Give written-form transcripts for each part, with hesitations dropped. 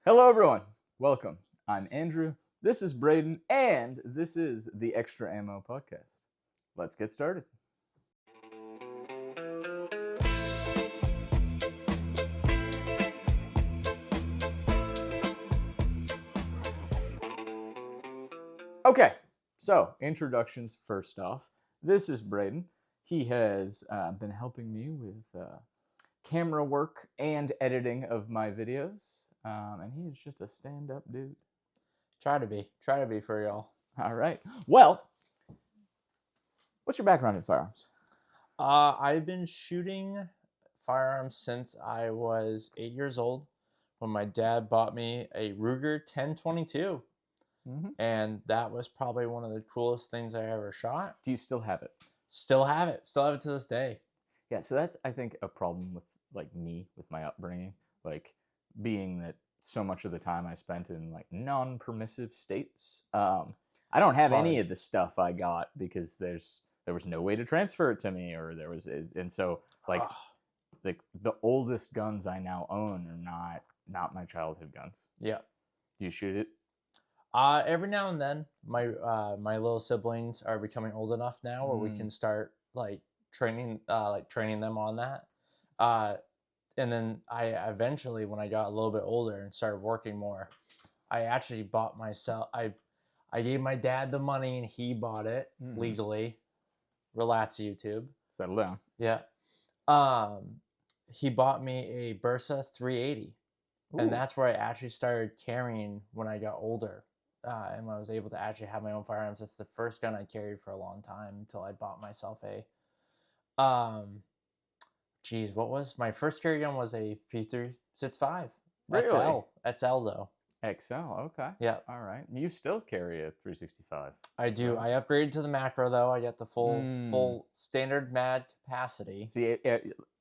Hello, everyone. Welcome. I'm Andrew. This is Brayden, and this is the ExtraAmo podcast. Let's get started. Okay, so introductions first off. This is Brayden. He has been helping me with camera work and editing of my videos, and he is just a stand-up dude. Try to be for y'all. All right. Well, what's your background in firearms? I've been shooting firearms since I was 8 years old, when my dad bought me a Ruger 1022, and that was probably one of the coolest things I ever shot. Do you still have it? Still have it to this day. Yeah, so that's, I think, a problem with me with my upbringing, being that so much of the time I spent in non-permissive states. I don't have any of the stuff I got because there was no way to transfer it to me, or and so the oldest guns I now own are not my childhood guns. Yeah. Do you shoot it? Every now and then, my little siblings are becoming old enough now where we can start training them on that. And then I eventually, when I got a little bit older and started working more, I actually bought myself. I gave my dad the money and he bought it legally. Relax, YouTube. Settle down. Yeah. He bought me a Bursa 380, and that's where I actually started carrying when I got older. And when I was able to actually have my own firearms, that's the first gun I carried for a long time until I bought myself a. What was my first carry gun? Was a P365. Really? XL though. XL, okay. Yeah. All right. You still carry a 365. I do. I upgraded to the macro though. I got the full standard mag capacity. See,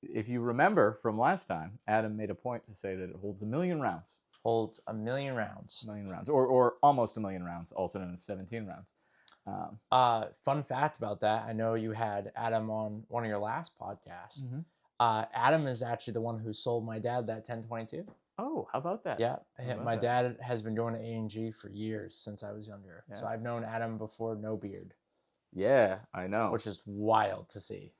if you remember from last time, Adam made a point to say that it holds 1 million rounds. Holds 1 million rounds. 1 million rounds, or almost 1 million rounds, also known as 17 rounds. Fun fact about that, I know you had Adam on one of your last podcasts. Adam is actually the one who sold my dad that 1022. Oh, how about that? Yeah, my dad has been going to A&G for years since I was younger. Yeah. So I've known Adam before no beard. Yeah, I know. Which is wild to see.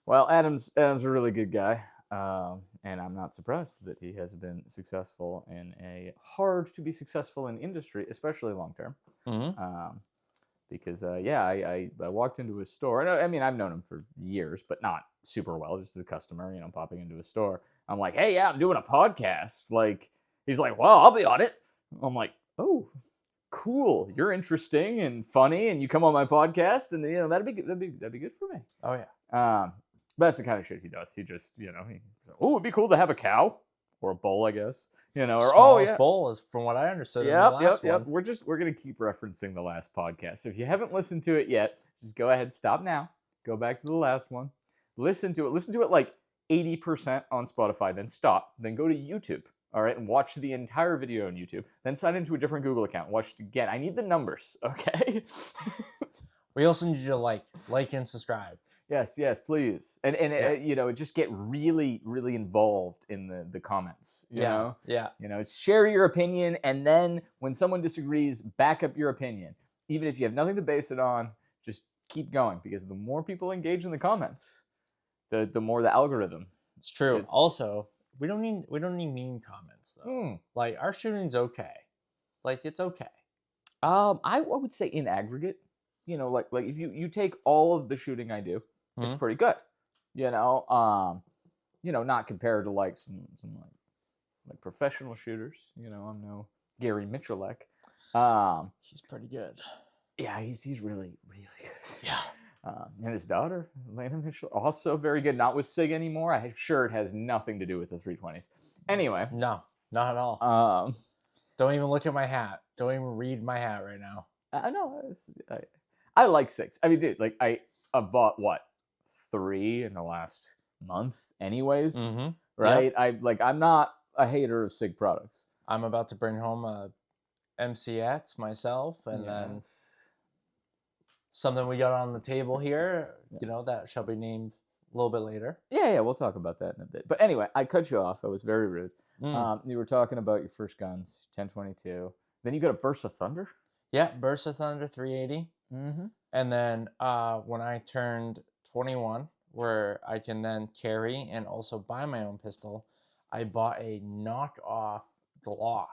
Well, Adam's a really good guy, and I'm not surprised that he has been successful in a hard to be successful in industry, especially long term. Because I walked into a store, and I mean I've known him for years, but not super well, just as a customer, popping into a store. I'm like, hey, yeah, I'm doing a podcast. He's like, well, I'll be on it. I'm like, oh, cool. You're interesting and funny, and you come on my podcast, and that'd be good for me. Oh yeah. But that's the kind of shit he does. He just, it'd be cool to have a cow or a bull, I guess. Smallest bull is from what I understood. Yep. We're gonna keep referencing the last podcast. So if you haven't listened to it yet, just go ahead, stop now, go back to the last one, listen to it like 80% on Spotify, then stop, then go to YouTube, all right, and watch the entire video on YouTube, then sign into a different Google account, watch it again. I need the numbers, okay? We also need you to like and subscribe. Yes, please. And just get really, really involved in the comments. You know? Yeah. Share your opinion, and then when someone disagrees, back up your opinion. Even if you have nothing to base it on, just keep going, because the more people engage in the comments, the more the algorithm. It's true. Also, we don't need mean comments though. Our shooting's okay. It's okay. I would say in aggregate, if you take all of the shooting I do, it's pretty good. Not compared to some professional shooters. I'm no Gary Mitchellek. He's pretty good. Yeah, he's really, really good. Yeah. And his daughter, Lena Mitchell, also very good. Not with SIG anymore. I'm sure it has nothing to do with the 320s. Anyway. No, not at all. Don't even look at my hat. Don't even read my hat right now. I know. I like SIGs. I mean, dude, I've bought, 3 in the last month anyways, right? Yep. I'm not a hater of SIG products. I'm about to bring home a MCX myself, and then something we got on the table here, that shall be named a little bit later. Yeah, we'll talk about that in a bit. But anyway, I cut you off. I was very rude. Mm. You were talking about your first guns, 1022. Then you got a Burst of Thunder. Yeah, Burst of Thunder 380. Mm-hmm. And then when I turned 21, where I can then carry and also buy my own pistol, I bought a knockoff Glock.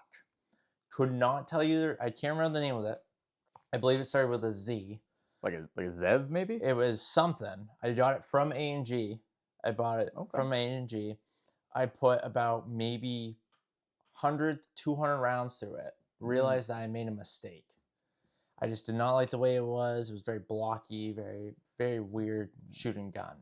Could not tell you, I can't remember the name of it. I believe it started with a Z. Like a Zev, maybe? It was something. I got it from A&G. I bought it from A&G. I put about maybe 100 to 200 rounds through it. Realized that I made a mistake. I just did not like the way it was. It was very blocky, very, very weird shooting gun.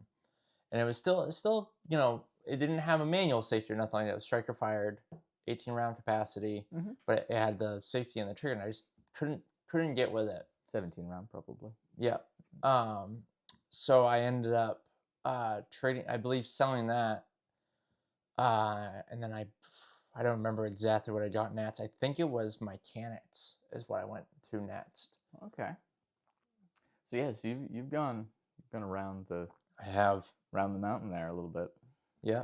And it was still, you know, it didn't have a manual safety or nothing like that. It was striker fired, 18 round capacity, but it had the safety in the trigger, and I just couldn't get with it. 17 round, probably. Yeah. So I ended up trading, I believe, selling that. And then I don't remember exactly what I got next. I think it was mechanics is what I went to next. Okay. So yes, you've gone around the around the mountain there a little bit. Yeah.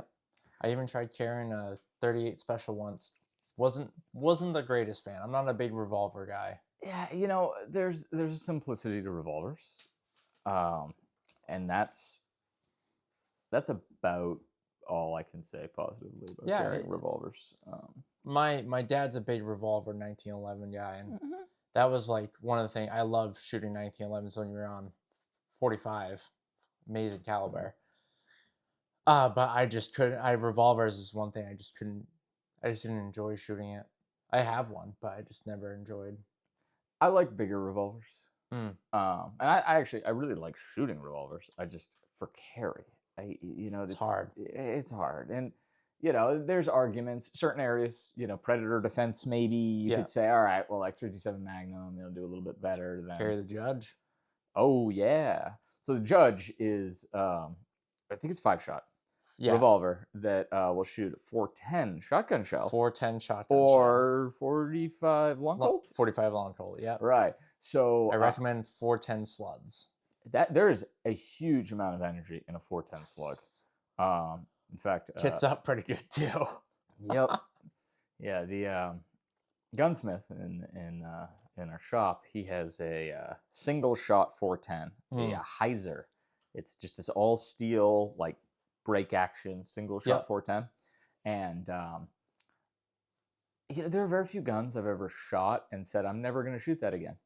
I even tried carrying a 38 special once. Wasn't the greatest fan. I'm not a big revolver guy. Yeah, you know, there's a simplicity to revolvers, and that's about all I can say positively about carrying revolvers. My dad's a big revolver 1911 guy, and that was like one of the things I love shooting 1911s when you're on 45, amazing caliber. But I just couldn't. Revolvers is one thing I just couldn't. I just didn't enjoy shooting it. I have one, but I just never enjoyed. I like bigger revolvers. And I really like shooting revolvers. I just for carry. It's hard. It's hard, and there's arguments. Certain areas, predator defense. Maybe you could say, all right, well, like 357 Magnum, they'll do a little bit better than carry the Judge. Oh yeah. So the Judge is, I think it's 5-shot. Revolver that will shoot a 410 shotgun shell. 410 shotgun or 45 long Colt? 45 long Colt, yeah. Right. So I recommend 410 slugs. There is a huge amount of energy in a 410 slug. In fact, kits up pretty good too. Yep. Yeah, the gunsmith in our shop, he has a single shot 410, a Heiser. It's just this all steel like break action single shot 410, and there are very few guns I've ever shot and said I'm never going to shoot that again.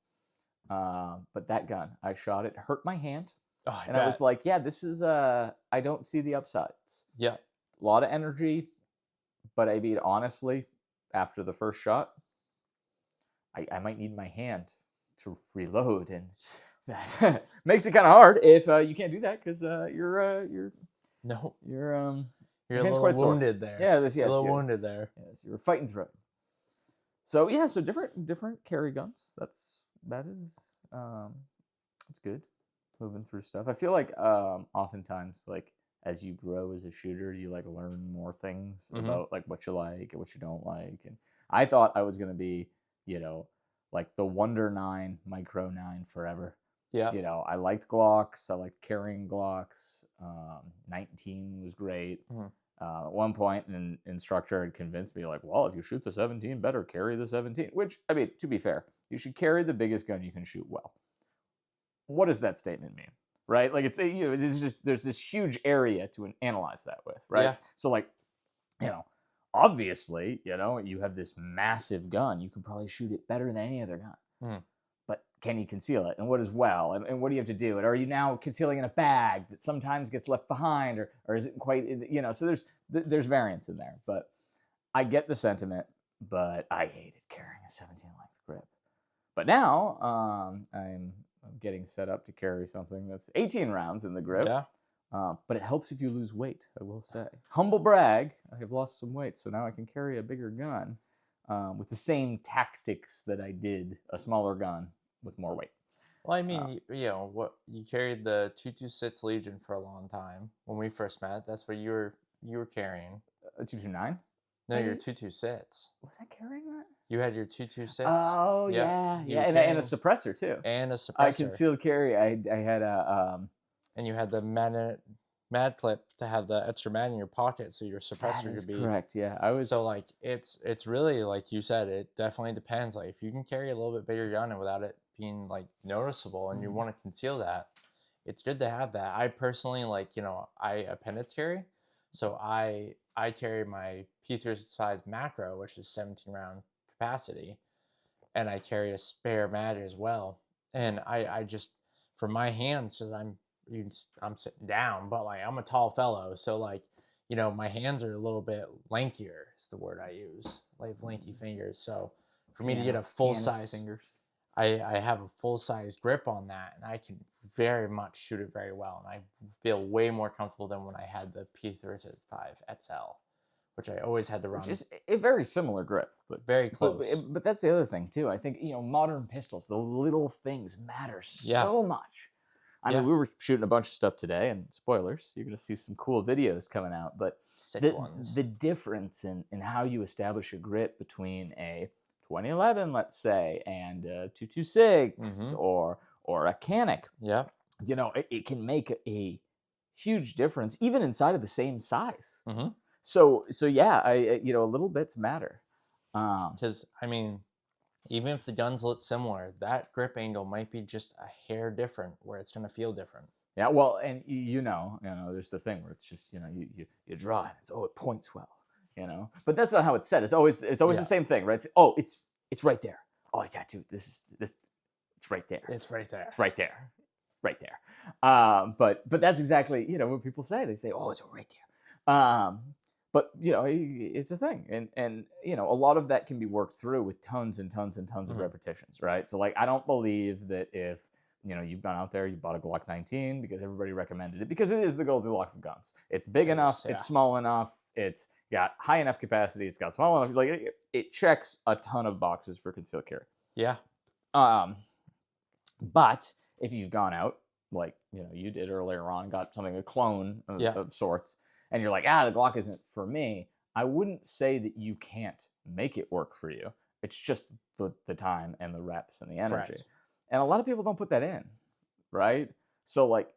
But that gun, I shot it, hurt my hand, and I was like, yeah, this is I don't see the upsides. Yeah, a lot of energy, but I mean honestly, after the first shot, I might need my hand to reload, and that makes it kind of hard if you can't do that because you're a little wounded there. Yeah, a little wounded there. Yes, you're fighting through it. So yeah, so different carry guns. That is it's good. Moving through stuff. I feel like oftentimes like as you grow as a shooter, you like learn more things about like what you like and what you don't like. And I thought I was gonna be, like the Wonder 9, Micro 9 forever. Yeah. I liked Glocks. I liked carrying Glocks. 19 was great. At one point, an instructor had convinced me, like, well, if you shoot the 17, better carry the 17. Which, I mean, to be fair, you should carry the biggest gun you can shoot well. What does that statement mean? Right? Like, it's just there's this huge area to analyze that with, right? Yeah. So, like, obviously, you have this massive gun. You can probably shoot it better than any other gun. But can you conceal it? And what is well? And what do you have to do? And are you now concealing in a bag that sometimes gets left behind? Or is it quite, so there's variance in there. But I get the sentiment, but I hated carrying a 17 length grip. But now I'm getting set up to carry something that's 18 rounds in the grip. Yeah. But it helps if you lose weight, I will say. Humble brag, I have lost some weight, so now I can carry a bigger gun with the same tactics that I did a smaller gun with more weight. Well, I mean, what you carried the 226 Legion for a long time. When we first met, that's what you were carrying. A 229? No, your 226. Was I carrying that? You had your 226. Oh, yeah. And a suppressor, too. And a suppressor. I concealed carry. I had a... and you had the magnet mag clip to have the extra mag in your pocket, so your That suppressor is could be. correct. Yeah, I was. So like it's really like you said, it definitely depends. Like if you can carry a little bit bigger gun and without it being like noticeable, and you Mhm. want to conceal that, it's good to have that. I personally like I appendix carry, so I carry my P35 macro, which is 17 round capacity, and I carry a spare mag as well. And I just for my hands because I'm sitting down, but like I'm a tall fellow, so like my hands are a little bit lankier is the word I use, like lanky fingers. So for me to get a full Pianist size, fingers. I have a full size grip on that, and I can very much shoot it very well, and I feel way more comfortable than when I had the P35 XL, which I always had to Which run is a very similar grip, but very but close. but that's the other thing too. I think modern pistols, the little things matter Yeah, so much. I mean, yeah, we were shooting a bunch of stuff today, and spoilers, you're gonna see some cool videos coming out. But sick the ones. the difference in how you establish a grip between a 2011, let's say, and a 226 Mm-hmm. or a Canic, Yeah. it can make a huge difference even inside of the same size. Mm-hmm. So yeah, little bits matter. Um, Because I mean, even if the guns look similar, that grip angle might be just a hair different, where it's gonna feel different. yeah, well, and there's the thing where it's just you draw it, it points well, but that's not how it's said. It's always the Yeah, same thing, right? It's right there. Oh yeah, dude, it's right there. it's right there. It's right there, right there. But that's exactly what people say. They say, oh, it's right there. But it's a thing, and a lot of that can be worked through with tons and tons and tons of Mhm. repetitions, right? So like, I don't believe that if you've gone out there, you bought a Glock 19 because everybody recommended it, because it is the Goldilocks of guns. It's big enough, Yeah. it's small enough, it's got high enough capacity, it's got small enough. Like it checks a ton of boxes for concealed carry. Yeah. Um, but if you've gone out, like you did earlier on, got a clone Yeah. of sorts, and you're like, the Glock isn't for me, I wouldn't say that you can't make it work for you. It's just the time and the reps and the energy. Correct. And a lot of people don't put that in, right? So like,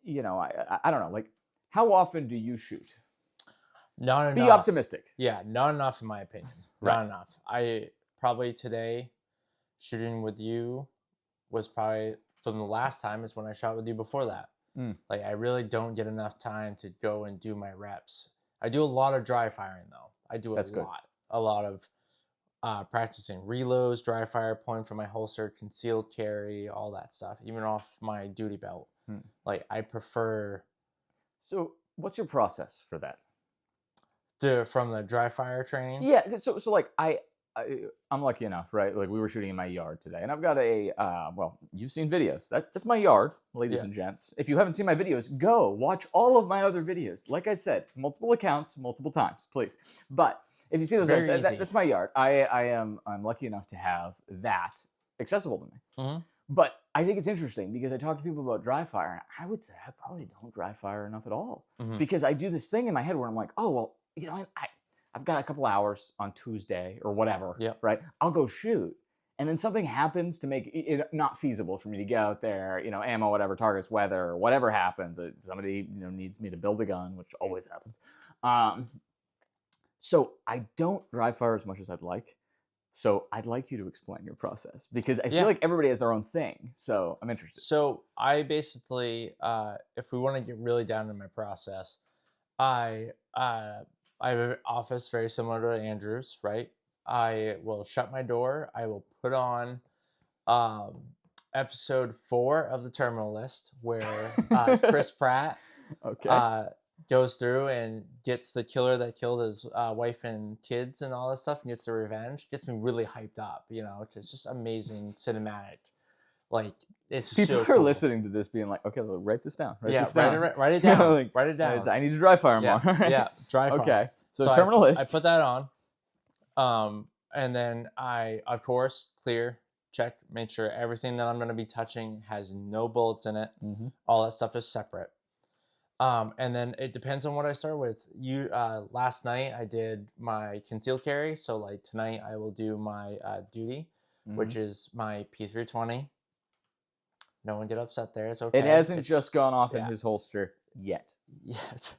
I don't know, like, how often do you shoot? Not enough. Be optimistic. Yeah, not enough in my opinion. Right. Not enough. I probably today shooting with you was probably from the last time is when I shot with you before that. Mm. Like I really don't get enough time to go and do my reps. I do a lot of dry firing though. I do That's good. a lot of practicing reloads, dry fire, pulling from my holster, concealed carry, all that stuff, even off my duty belt. Mm. Like I prefer. So what's your process for that? From the dry fire training. Yeah, so like I'm lucky enough, right? Like we were shooting in my yard today, and I've got well, you've seen videos. That's my yard, ladies Yeah. and gents. If you haven't seen my videos, go watch all of my other videos. Like I said, multiple accounts, multiple times, please. But if you see It's those, very videos, easy. that's my yard. I'm lucky enough to have that accessible to me. Mm-hmm. But I think it's interesting because I talk to people about dry fire, and I would say I probably don't dry fire enough at all, Mm-hmm. because I do this thing in my head where I'm like, oh well, I've got a couple hours on Tuesday or whatever, Yep. right? I'll go shoot. And then something happens to make it not feasible for me to get out there, ammo, whatever, targets, weather, whatever happens. Somebody, needs me to build a gun, which always happens. So I don't dry fire as much as I'd like. So I'd like you to explain your process, because I feel like everybody has their own thing. So I'm interested. So I basically, if we want to get really down to my process, I have an office very similar to Andrew's, right? I will shut my door. I will put on episode 4 of the Terminal List, where Chris Pratt Okay. goes through and gets the killer that killed his wife and kids and all that stuff, and gets the revenge. Gets me really hyped up, it's just amazing cinematic. Like it's People so are cool. listening to this being like, okay, look, write this down. Write this Write down. it down. Like, write it down. I need to dry fire more. Yeah, dry fire. Okay. So, I Terminal List. I put that on. And then I, of course, clear, check, make sure everything that I'm going to be touching has no bullets in it. Mm-hmm. All that stuff is separate. And then it depends on what I start with. Last night I did my concealed carry. So like tonight I will do my duty, which is my P320. No one get upset there. It's okay. It hasn't just gone off in his holster yet. Yet.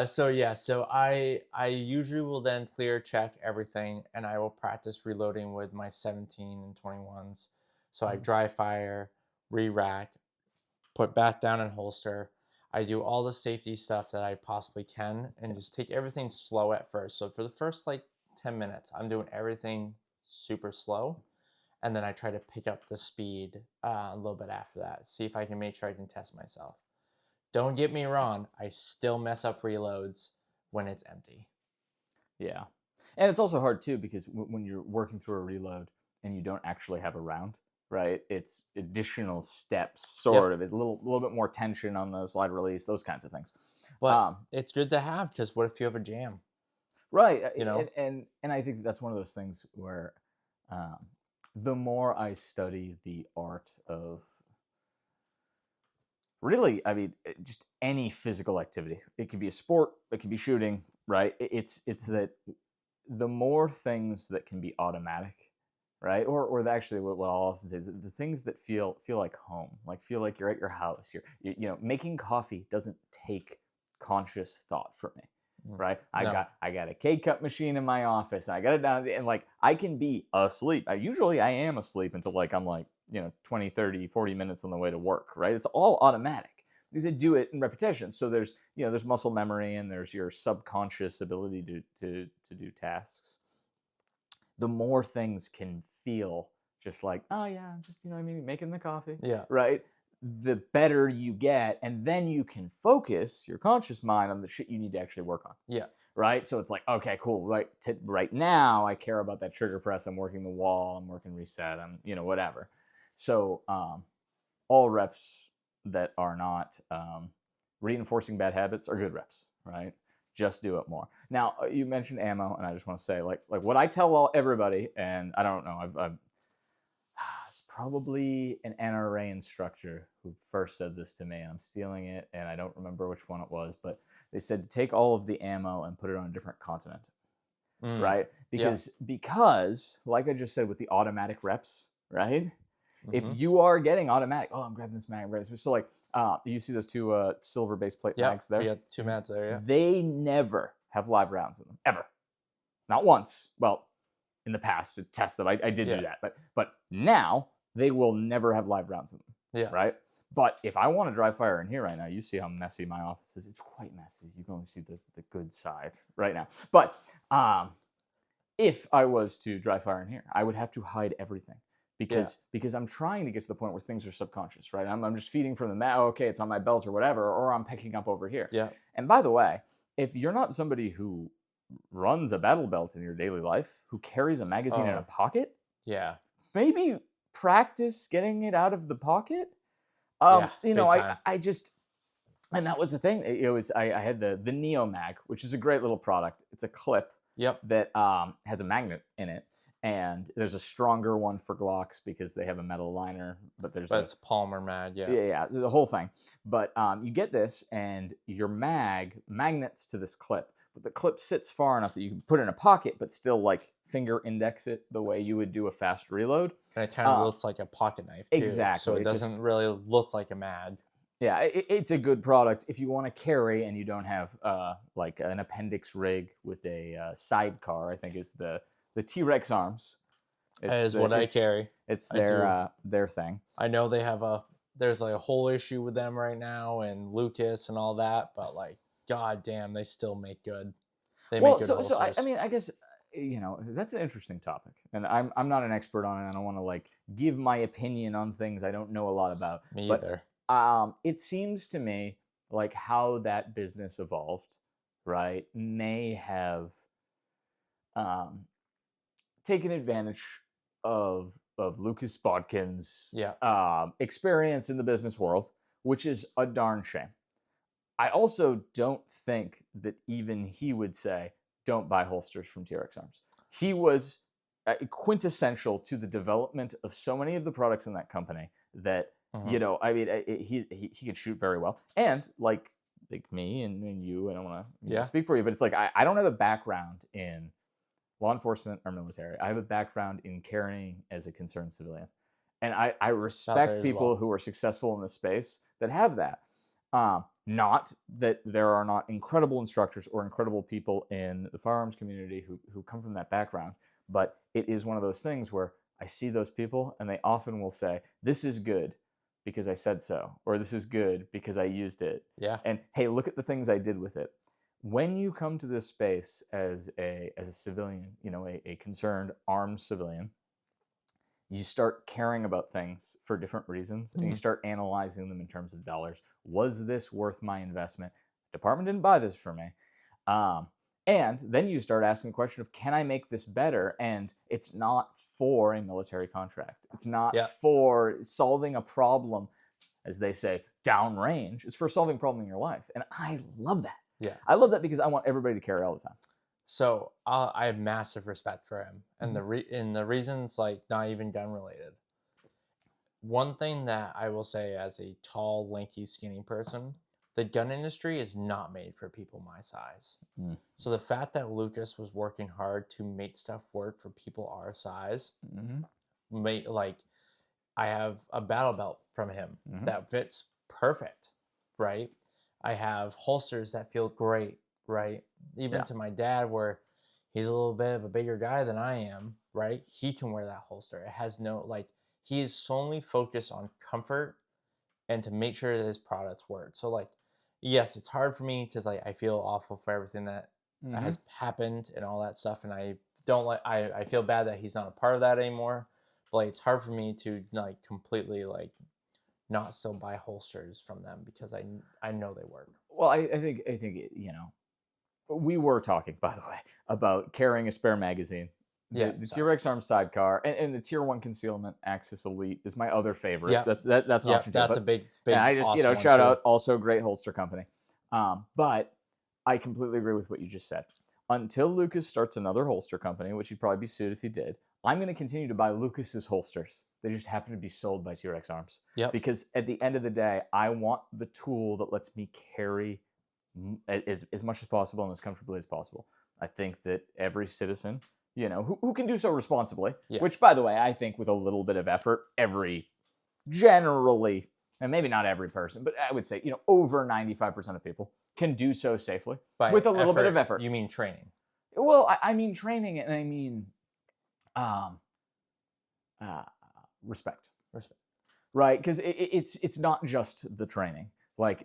So I usually will then clear check everything, and I will practice reloading with my 17 and 21s. So I Mhm. dry fire, re-rack, put back down in holster. I do all the safety stuff that I possibly can, and just take everything slow at first. So for the first like 10 minutes, I'm doing everything super slow, and then I try to pick up the speed a little bit after that. See if I can make sure I can test myself. Don't get me wrong, I still mess up reloads when it's empty. Yeah. And it's also hard too because when you're working through a reload and you don't actually have a round, right? It's additional steps, sort Yep. of. It's a little bit more tension on the slide release, those kinds of things. But Um, it's good to have because what if you have a jam? right. You know? And I think that's one of those things where um, the more I study the art of really, I mean, just any physical activity. It could be a sport, it could be shooting, right? It's that the more things that can be automatic, right? Actually, what I'll also say is that the things that feel like home, like feel like you're at your house. Making coffee doesn't take conscious thought from me, Mm. right? No. I got a K cup machine in my office. And I got it down, and like I can be asleep. Usually I am asleep until like I'm like 20, 30, 40 minutes on the way to work, right? It's all automatic because I do it in repetition. So there's muscle memory and there's your subconscious ability to do tasks. The more things can feel just like, oh yeah, I'm just what I mean, making the coffee, Yeah. right? The better you get, and then you can focus your conscious mind on the shit you need to actually work on. Yeah. Right. So it's like, okay, cool. Right now, I care about that trigger press. I'm working the wall. I'm working reset. I'm whatever. So all reps that are not reinforcing bad habits are good reps, right? Just do it more. Now you mentioned ammo, and I just want to say, like what I tell everybody, and I don't know, I've it's probably an NRA instructor who first said this to me, and I'm stealing it, and I don't remember which one it was, but they said to take all of the ammo and put it on a different continent, Mm. right? Yeah. Because like I just said with the automatic reps, right? If Mm-hmm. you are getting automatic, oh, I'm grabbing this mag, I'm grabbing this. So like, you see those two silver base plate Yep. mags there? We got 2 mats there. Yeah. They never have live rounds in them, ever. Not once. Well, in the past to test them, I did Yeah. do that, but now they will never have live rounds in them, Yeah. right? But if I want to dry fire in here right now, you see how messy my office is. It's quite messy. You can only see the good side right now. But if I was to dry fire in here, I would have to hide everything because I'm trying to get to the point where things are subconscious, right? I'm just feeding from the mat. Oh, okay, it's on my belt or whatever, or I'm picking up over here. Yeah. And by the way, if you're not somebody who runs a battle belt in your daily life, who carries a magazine in a Oh. pocket, Yeah. maybe practice getting it out of the pocket. Yeah. Big time. I just, and that was the thing. It was I had the Neo Mag, which is a great little product. It's a clip Yep. that has a magnet in it, and there's a stronger one for Glocks because they have a metal liner. But it's Palmer mag. Yeah. yeah, the whole thing. But you get this, and your magnets to this clip, but the clip sits far enough that you can put it in a pocket, but still like finger index it the way you would do a fast reload. And it kind of looks like a pocket knife too. Exactly. So it doesn't really look like a mag. Yeah, it's a good product if you want to carry and you don't have like an appendix rig with a sidecar. I think is the T-Rex arms. That is what I carry. It's I do. their thing. I know they have there's like a whole issue with them right now and Lucas and all that, but like, god damn, they still make good. They make good holsters. I mean, I guess that's an interesting topic, and I'm not an expert on it. I don't want to like give my opinion on things I don't know a lot about. Me but, either. It seems to me like how that business evolved, right, may have taken advantage of Lucas Bodkin's experience in the business world, which is a darn shame. I also don't think that even he would say, don't buy holsters from T-Rex Arms. He was quintessential to the development of so many of the products in that company that, I mean, he could shoot very well. And like me and you, I don't want to speak for you, but it's like I don't have a background in law enforcement or military. I have a background in carrying as a concerned civilian. And I respect people who are successful in this space that have that. Not that there are not incredible instructors or incredible people in the firearms community who come from that background, but it is one of those things where I see those people and they often will say, this is good because I said so, or this is good because I used it. Yeah. And hey, look at the things I did with it. When you come to this space as a civilian, a concerned armed civilian, you start caring about things for different reasons, and you start analyzing them in terms of dollars. Was this worth my investment? Department didn't buy this for me. And then you start asking the question of, can I make this better? And it's not for a military contract. It's not for solving a problem, as they say, downrange. It's for solving a problem in your life. And I love that. Yeah. I love that because I want everybody to carry all the time. So I have massive respect for him, and the reasons, like, not even gun related. One thing that I will say, as a tall, lanky, skinny person, the gun industry is not made for people my size. So the fact that Lucas was working hard to make stuff work for people our size, I have a battle belt from him that fits perfect, right? I have holsters that feel great, right? Even to my dad, where he's a little bit of a bigger guy than I am, right? He can wear that holster. It has no, he is solely focused on comfort and to make sure that his products work. So, yes, it's hard for me because, I feel awful for everything that has happened and all that stuff. And I don't I feel bad that he's not a part of that anymore. But, it's hard for me to, completely, not still buy holsters from them because I know they work. Well, I think we were talking, by the way, about carrying a spare magazine. The ExtraAmo sidecar and the Tier 1 concealment Axis Elite is my other favorite. Yeah. That's an option too. That's a big and I just awesome shout one out, also great holster company. But I completely agree with what you just said. Until Lucas starts another holster company, which he'd probably be sued if he did, I'm going to continue to buy Lucas's holsters. They just happen to be sold by TRX Arms. Yep. Because at the end of the day, I want the tool that lets me carry as much as possible and as comfortably as possible. I think that every citizen, who can do so responsibly, which, by the way, I think with a little bit of effort, generally, and maybe not every person, but I would say, over 95% of people can do so safely with a little bit of effort. You mean training? Well, I mean training, and I mean respect, right? Because it's not just the training.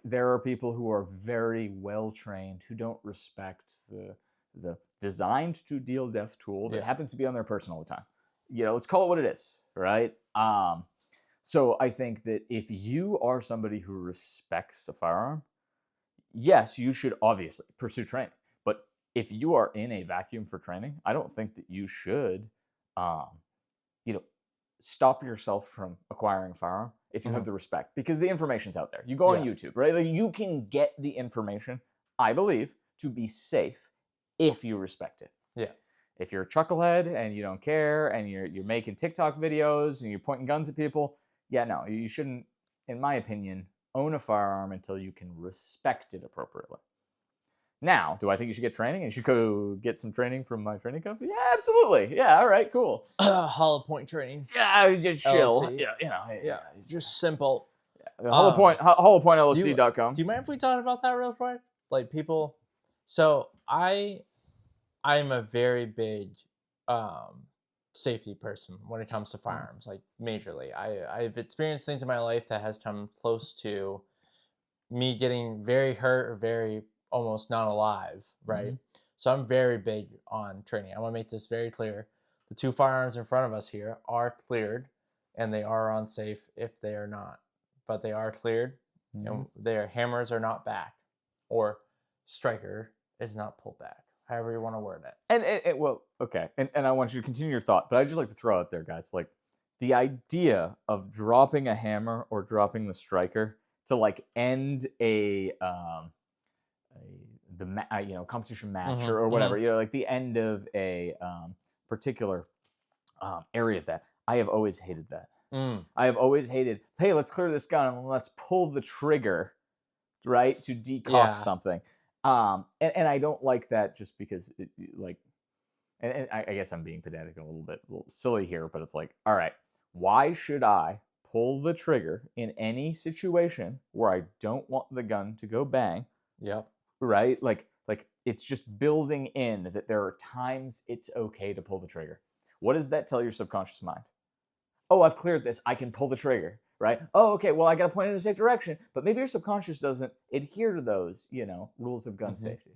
There are people who are very well trained who don't respect the designed to deal death tool that happens to be on their person all the time. Let's call it what it is, right? So I think that if you are somebody who respects a firearm, yes, you should obviously pursue training. But if you are in a vacuum for training, I don't think that you should, stop yourself from acquiring a firearm if you have the respect, because the information's out there. You go on YouTube, right? You can get the information, I believe, to be safe if you respect it. Yeah. If you're a chucklehead and you don't care and you're making TikTok videos and you're pointing guns at people, no, you shouldn't, in my opinion, own a firearm until you can respect it appropriately. Now, do I think you should get training? You should go get some training from my training company? Yeah, absolutely. Yeah, all right, cool. Hollow Point training. Yeah, I was just chill. LLC. Yeah, just simple. HollowPointLC.com. Do you mind if we talk about that real quick? People. So I'm a very big safety person when it comes to firearms, majorly. I've experienced things in my life that has come close to me getting very hurt or very almost not alive, right? So I'm very big on training. I want to make this very clear. The two firearms in front of us here are cleared, and they are on safe if they are not. But they are cleared, and their hammers are not back, or striker is not pulled back, however you want to word it. And well, okay. And I want you to continue your thought, but I'd just like to throw out there, guys, the idea of dropping a hammer or dropping the striker to end a competition match or whatever, the end of a particular area of that. I have always hated that. I have always hated, hey, let's clear this gun and let's pull the trigger, right, to decock something. And I don't like that just because and I guess I'm being pedantic and a little silly here, but it's all right, why should I pull the trigger in any situation where I don't want the gun to go bang, Yep. right? Like it's just building in that there are times it's okay to pull the trigger. What does that tell your subconscious mind? Oh, I've cleared this. I can pull the trigger, right? Oh, okay. Well, I got to point in a safe direction, but maybe your subconscious doesn't adhere to those, rules of gun safety.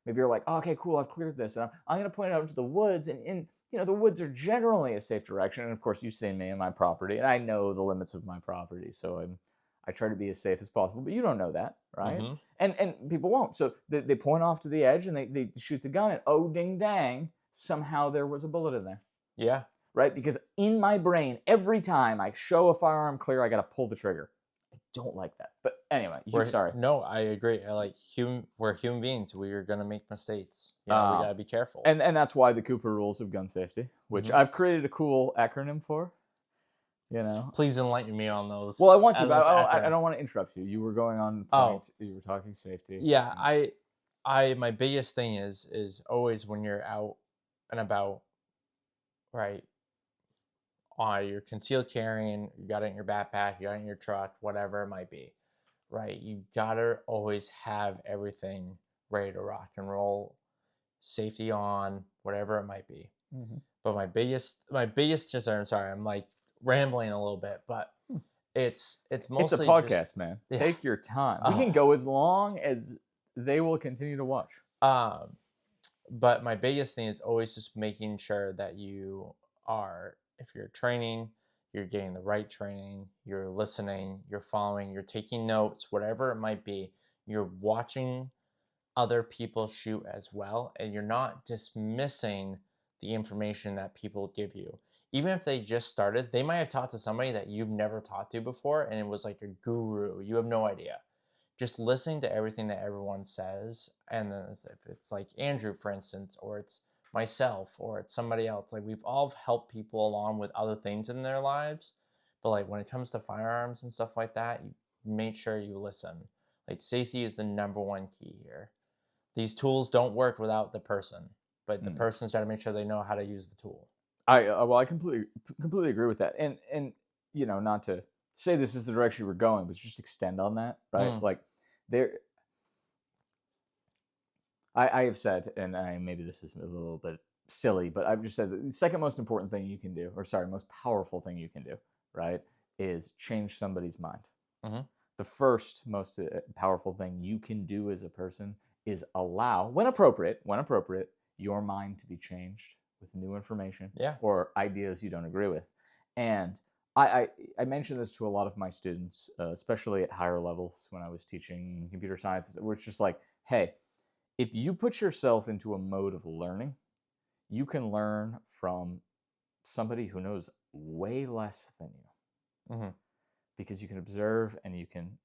Maybe you're like, oh, okay, cool. I've cleared this. And I'm going to point it out into the woods, and the woods are generally a safe direction. And of course, you've seen me and my property, and I know the limits of my property, so I try to be as safe as possible. But you don't know that, right? And people won't. So they point off to the edge and they shoot the gun, and oh, ding dang, somehow there was a bullet in there. Yeah. Right? Because in my brain, every time I show a firearm clear, I got to pull the trigger. I don't like that. But anyway, sorry. No, I agree. We're human beings. We are going to make mistakes. We got to be careful. And that's why the Cooper Rules of Gun Safety, which I've created a cool acronym for. Please enlighten me on those. Well, I want to, but I don't want to interrupt you. You were going on point. You were talking safety. Yeah, my biggest thing is always when you're out and about, right? You're concealed carrying, you got it in your backpack, you got it in your truck, whatever it might be, right? You gotta always have everything ready to rock and roll, safety on, whatever it might be. But my biggest concern, sorry, I'm like rambling a little bit, but it's mostly it's a podcast, man. Yeah. Take your time. We can go as long as they will continue to watch. But my biggest thing is always just making sure that you are, if you're training, you're getting the right training, you're listening, you're following, you're taking notes, whatever it might be, you're watching other people shoot as well, and you're not dismissing the information that people give you. Even if they just started, they might have talked to somebody that you've never talked to before, and it was like a guru. You have no idea. Just listening to everything that everyone says, and then if it's like Andrew, for instance, or it's myself, or it's somebody else, like we've all helped people along with other things in their lives, but like when it comes to firearms and stuff like that, you make sure you listen. Like safety is the number one key here. These tools don't work without the person, but the person's got to make sure they know how to use the tool. I completely agree with that, and not to say this is the direction we're going, but just extend on that, right? Like I have said, and maybe this is a little bit silly, but I've just said that the second most important thing you can do, most powerful thing you can do, right, is change somebody's mind. The first most powerful thing you can do as a person is allow, when appropriate, your mind to be changed with new information or ideas you don't agree with. And I mentioned this to a lot of my students, especially at higher levels when I was teaching computer science, where it's just like, hey, if you put yourself into a mode of learning, you can learn from somebody who knows way less than you. Because you can observe and you can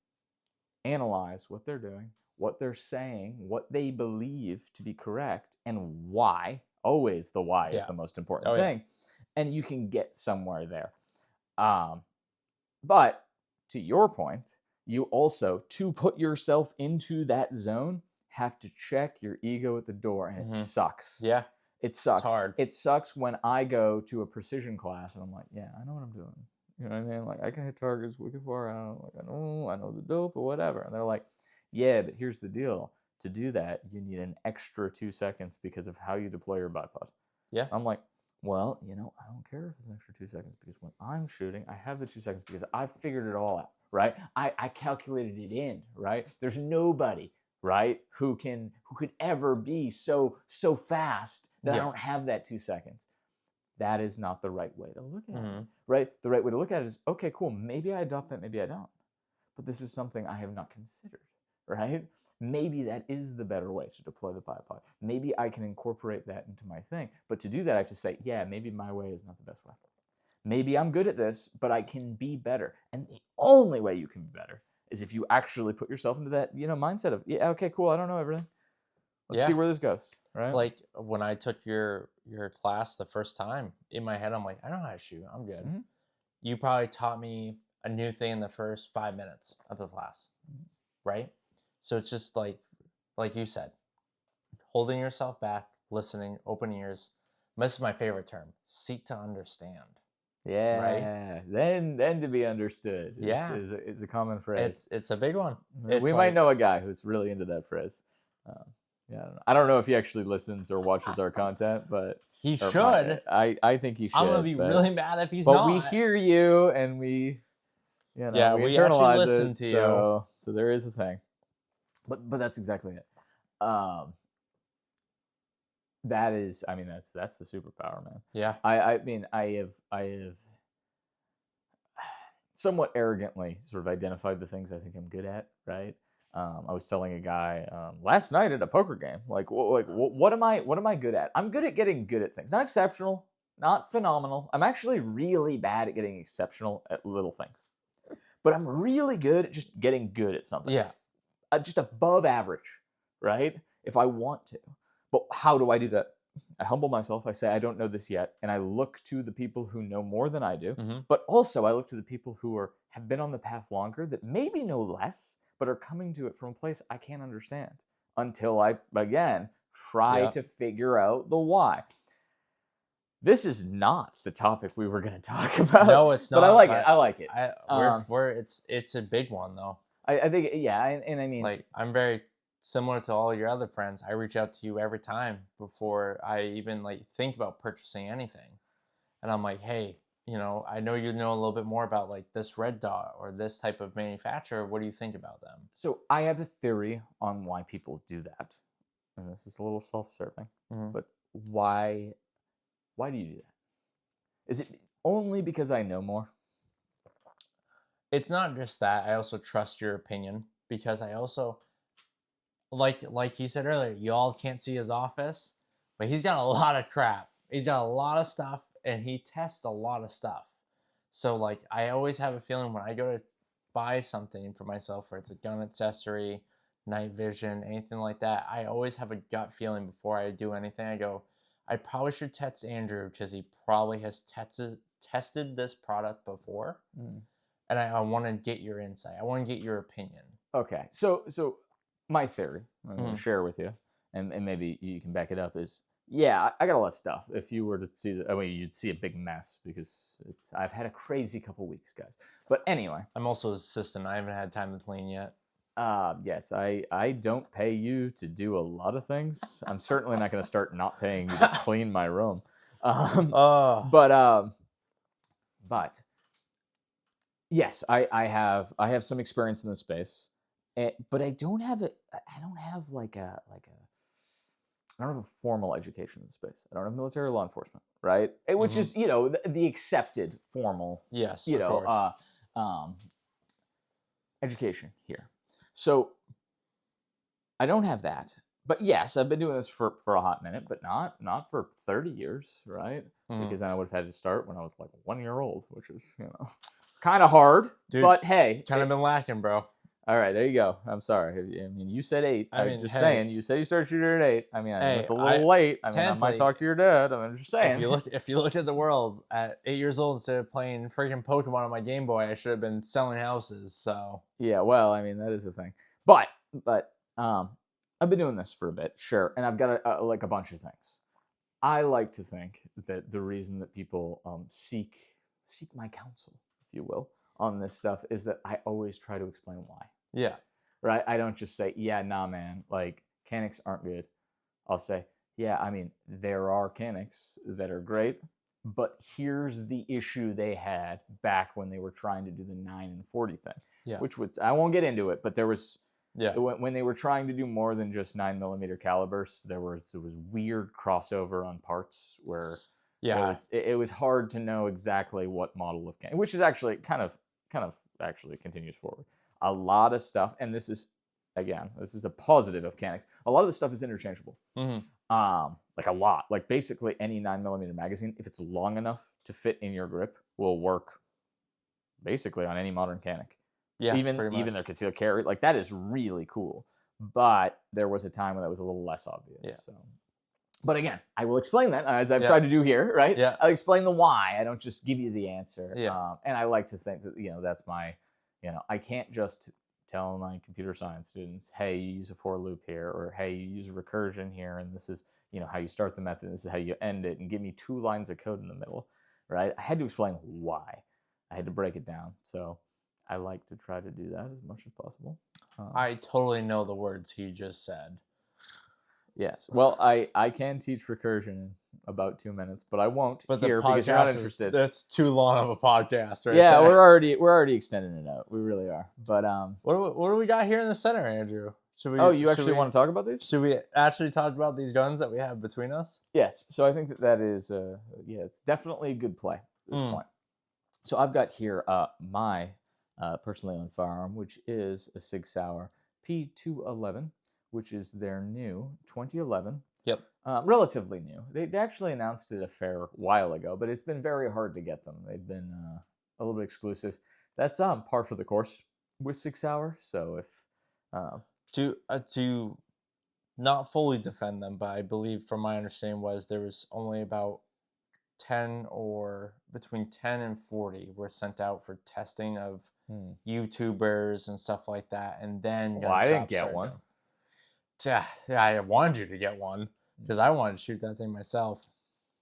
analyze what they're doing, what they're saying, what they believe to be correct, and why. Always the why is the most important thing. And you can get somewhere there. But to your point, you also, to put yourself into that zone, have to check your ego at the door, and it sucks. Yeah. It sucks. It's hard. It sucks when I go to a precision class and I'm like, yeah, I know what I'm doing. You know what I mean? Like, I can hit targets wicked far out. Like, I know the dope or whatever. And they're like, yeah, but here's the deal. To do that, you need an extra 2 seconds because of how you deploy your bipod. Yeah. I'm like, well, I don't care if it's an extra 2 seconds, because when I'm shooting, I have the 2 seconds because I've figured it all out, right? I calculated it in, right? There's nobody, right, who could ever be so fast that I don't have that 2 seconds. That is not the right way to look at it, right? The right way to look at it is, okay, cool, maybe I adopt that, maybe I don't. But this is something I have not considered, right? Maybe that is the better way to deploy the bipod. Maybe I can incorporate that into my thing. But to do that, I have to say, yeah, maybe my way is not the best way. Maybe I'm good at this, but I can be better. And the only way you can be better is if you actually put yourself into that, mindset of, yeah, okay, cool, I don't know everything. Let's see where this goes, right? Like when I took your class the first time, in my head, I'm like, I know how to shoot. I'm good. You probably taught me a new thing in the first 5 minutes of the class, right? So it's just like you said, holding yourself back, listening, open ears. This is my favorite term, seek to understand. Yeah. Then to be understood Yeah. is a common phrase. It's a big one. We might know a guy who's really into that phrase. Yeah, I don't know if he actually listens or watches our content, but he should. I think he should. I'm gonna be really mad if he's but not. we hear you and we, we actually internalize listen it. to you. So there is a thing. But that's exactly it. That is, I mean, that's the superpower, man. Yeah. I mean, I have somewhat arrogantly sort of identified the things I think I'm good at, right? I was telling a guy last night at a poker game, what am I good at? I'm good at getting good at things. Not exceptional, not phenomenal. I'm actually really bad at getting exceptional at little things. But I'm really good at just getting good at something. Yeah. Just above average, right? If I want to. But how do I do that? I humble myself. I say, I don't know this yet. And I look to the people who know more than I do. Mm-hmm. But also I look to the people who have been on the path longer that maybe know less, but are coming to it from a place I can't understand until I, again, try to figure out the why. This is not the topic we were going to talk about. No, it's not. But I like it. I like it. It's a big one, though. I think, yeah. And I mean, like, I'm very similar to all your other friends. I reach out to you every time before I even think about purchasing anything. And I'm like, hey, I know you know a little bit more about this red dot or this type of manufacturer. What do you think about them? So I have a theory on why people do that. And this is a little self-serving, but why do you do that? Is it only because I know more? It's not just that. I also trust your opinion because I also, like he said earlier, you all can't see his office, but he's got a lot of crap. He's got a lot of stuff, and he tests a lot of stuff. So, I always have a feeling when I go to buy something for myself, where it's a gun accessory, night vision, anything like that, I always have a gut feeling before I do anything. I go, I probably should text Andrew because he probably has tested this product before. And I want to get your insight. I want to get your opinion. Okay. So my theory, I'm going to share with you, and maybe you can back it up, is, yeah, I got a lot of stuff. If you were to see, you'd see a big mess because I've had a crazy couple weeks, guys. But anyway. I'm also his assistant. I haven't had time to clean yet. Yes, I don't pay you to do a lot of things. I'm certainly not going to start not paying you to clean my room. But yes, I have some experience in this space, but I don't have a formal education in the space. I don't have military law enforcement, right? Which is the accepted formal education here. So I don't have that. But yes, I've been doing this for a hot minute, but not for 30 years, right? Because then I would have had to start when I was 1 year old, which is, kind of hard. Dude, but hey. Kind of been lacking, bro. All right, there you go. I'm sorry. I mean, you said 8. I'm just saying. You said you started shooting at 8. I mean, I know it's a little late. I mean, I might talk to your dad. I'm just saying. If you looked at the world at 8 years old, instead of playing freaking Pokemon on my Game Boy, I should have been selling houses. So yeah, well, I mean, that is the thing. But I've been doing this for a bit, sure, and I've got a bunch of things. I like to think that the reason that people seek my counsel, if you will, on this stuff is that I always try to explain why. Yeah. Right? I don't just say, yeah, nah, man, Canics aren't good. I'll say, yeah, I mean, there are Canics that are great, but here's the issue they had back when they were trying to do the 9 and 40 thing. Yeah. Which was, I won't get into it, but there was, when they were trying to do more than just 9mm calibers, there was weird crossover on parts where it was hard to know exactly what model of Canic, which is actually kind of actually continues forward. A lot of stuff, and this is a positive of Canics. A lot of the stuff is interchangeable. A lot. Basically any 9mm magazine, if it's long enough to fit in your grip, will work basically on any modern Canic. Yeah, even their concealed carry, that is really cool. But there was a time when that was a little less obvious. Yeah. So. But again, I will explain that as I've tried to do here, right? Yeah. I'll explain the why. I don't just give you the answer. Yeah. And I like to think that that's my, I can't just tell my computer science students, hey, you use a for loop here, or hey, you use a recursion here, and this is how you start the method, this is how you end it, and give me 2 lines of code in the middle. right? I had to explain why. I had to break it down. So I like to try to do that as much as possible. I totally know the words he just said. Yes. Well, I can teach recursion in about 2 minutes, but I won't here because you're not interested. That's too long of a podcast, right? Yeah, there. we're already extending it out. We really are. But what do we got here in the center, Andrew? Should we? Oh, you actually want to talk about these? Should we actually talk about these guns that we have between us? Yes. So I think that is it's definitely a good play at this point. So I've got here my personally owned firearm, which is a Sig Sauer P211, which is their new 2011. Yep. Relatively new. They actually announced it a fair while ago, but it's been very hard to get them. They've been a little bit exclusive. That's par for the course with Sig Sauer. So if to not fully defend them, but I believe from my understanding was there was only about 10 or between 10 and 40 were sent out for testing of YouTubers and stuff like that, and then I didn't get one. Yeah, I wanted you to get one because I wanted to shoot that thing myself.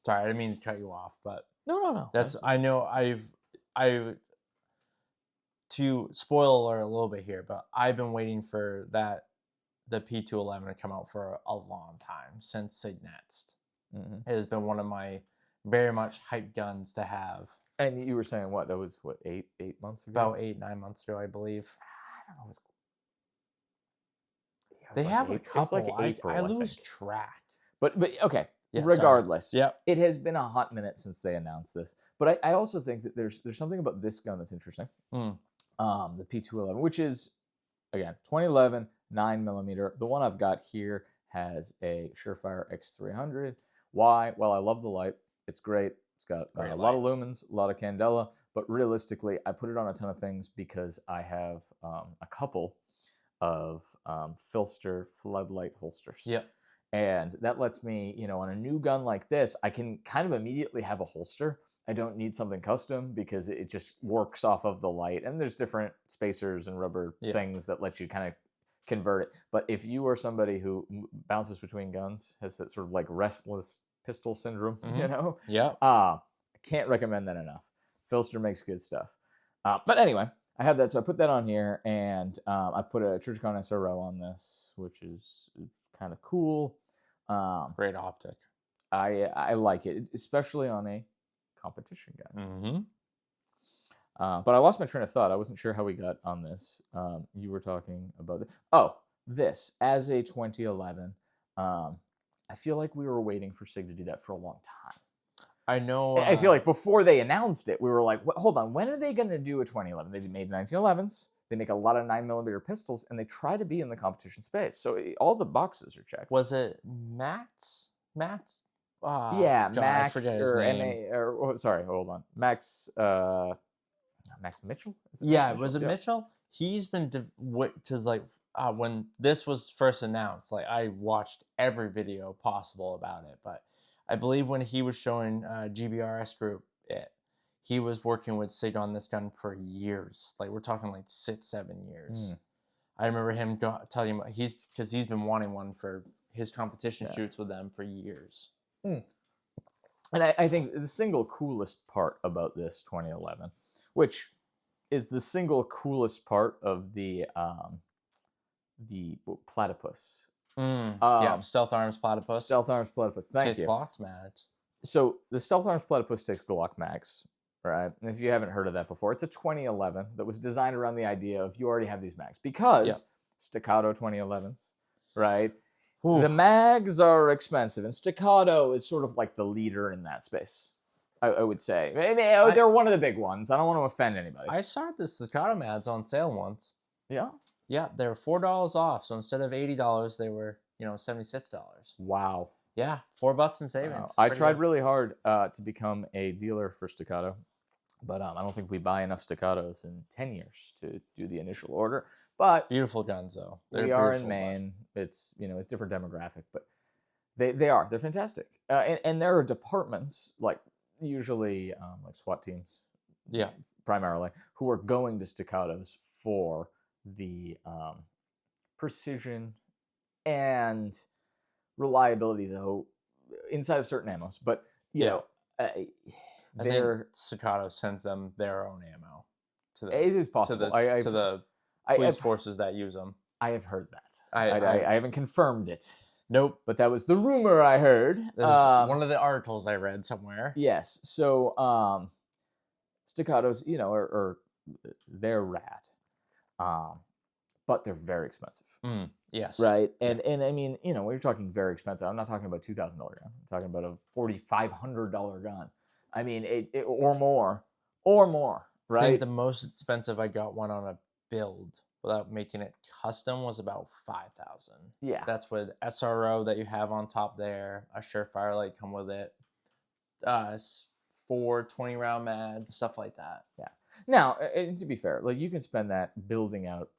Sorry, I didn't mean to cut you off, but no. That's I know I to spoil alert a little bit here, but I've been waiting for the P211 to come out for a long time since Sig Next. It has been one of my very much hyped guns to have. And you were saying what? That was what, 8 months ago? About 8-9 months ago, I believe. I don't know. They have a couple. Like April, I lose track. But okay. Yeah, regardless, yep. It has been a hot minute since they announced this. But I also think that there's something about this gun that's interesting. The P211, which is, again, 2011, 9mm. The one I've got here has a Surefire X300. Why? Well, I love the light. It's great. It's got a lot of lumens, a lot of candela. But realistically, I put it on a ton of things because I have a couple of Filster floodlight holsters. Yep. And that lets me, on a new gun like this, I can kind of immediately have a holster. I don't need something custom because it just works off of the light. And there's different spacers and rubber things that let you kind of convert it. But if you are somebody who bounces between guns, has that sort of like restless pistol syndrome, Yeah. I can't recommend that enough. Filster makes good stuff. But anyway, I have that. So I put that on here, and I put a Trijicon SRO on this, which is kind of cool. Great optic. I like it, especially on a competition gun. But I lost my train of thought. I wasn't sure how we got on this. You were talking about it. Oh, this as a 2011. I feel like we were waiting for Sig to do that for a long time. I know. I feel like before they announced it, we were like, hold on, when are they going to do a 2011? They made 1911s. They make a lot of 9mm pistols, and they try to be in the competition space. So all the boxes are checked. Was it Max? Max? Yeah, God, Max. I forget his name. Sorry, hold on. Max Mitchell? Was it Mitchell? He's been because when this was first announced, I watched every video possible about it. But I believe when he was showing GBRS Group it, he was working with Sig on this gun for years. We're talking 6-7 years. I remember him telling me because he's been wanting one for his competition shoots with them for years. And I think the single coolest part about this 2011, which is the single coolest part of the platypus. Stealth Arms Platypus. Stealth Arms Platypus. Thank you. Glock's mags. So the Stealth Arms Platypus takes Glock mags, right? And if you haven't heard of that before, it's a 2011 that was designed around the idea of you already have these mags because Staccato 2011s, right? Ooh. The mags are expensive, and Staccato is sort of like the leader in that space, I would say. They're one of the big ones. I don't want to offend anybody. I saw the Staccato mags on sale once. Yeah? Yeah, they were $4 off. So instead of $80, they were, $76. Wow. Yeah, $4 in savings. I tried really hard to become a dealer for Staccato, but I don't think we buy enough Staccatos in 10 years to do the initial order. But beautiful guns, though. We are in Maine. It's it's different demographic, but they're fantastic. And there are departments usually like SWAT teams, primarily, who are going to Staccatos for the precision and reliability, though, inside of certain ammos. But I think Staccato sends them their own ammo to it is possible. to the police forces that use them. I have heard that. I I haven't confirmed it. Nope. But that was the rumor I heard. One of the articles I read somewhere. Yes. So Staccatos, they're rad. But they're very expensive. Yes. Right. And I mean, when you're talking very expensive, I'm not talking about $2,000 gun. I'm talking about a $4,500 gun. I mean, or more. Right. I think the most expensive I got one on a build without making it custom was about $5,000. Yeah. That's with SRO that you have on top there. A Surefire light come with it. 4 20-round mads, stuff like that. Yeah. Now, to be fair, like you can spend that building out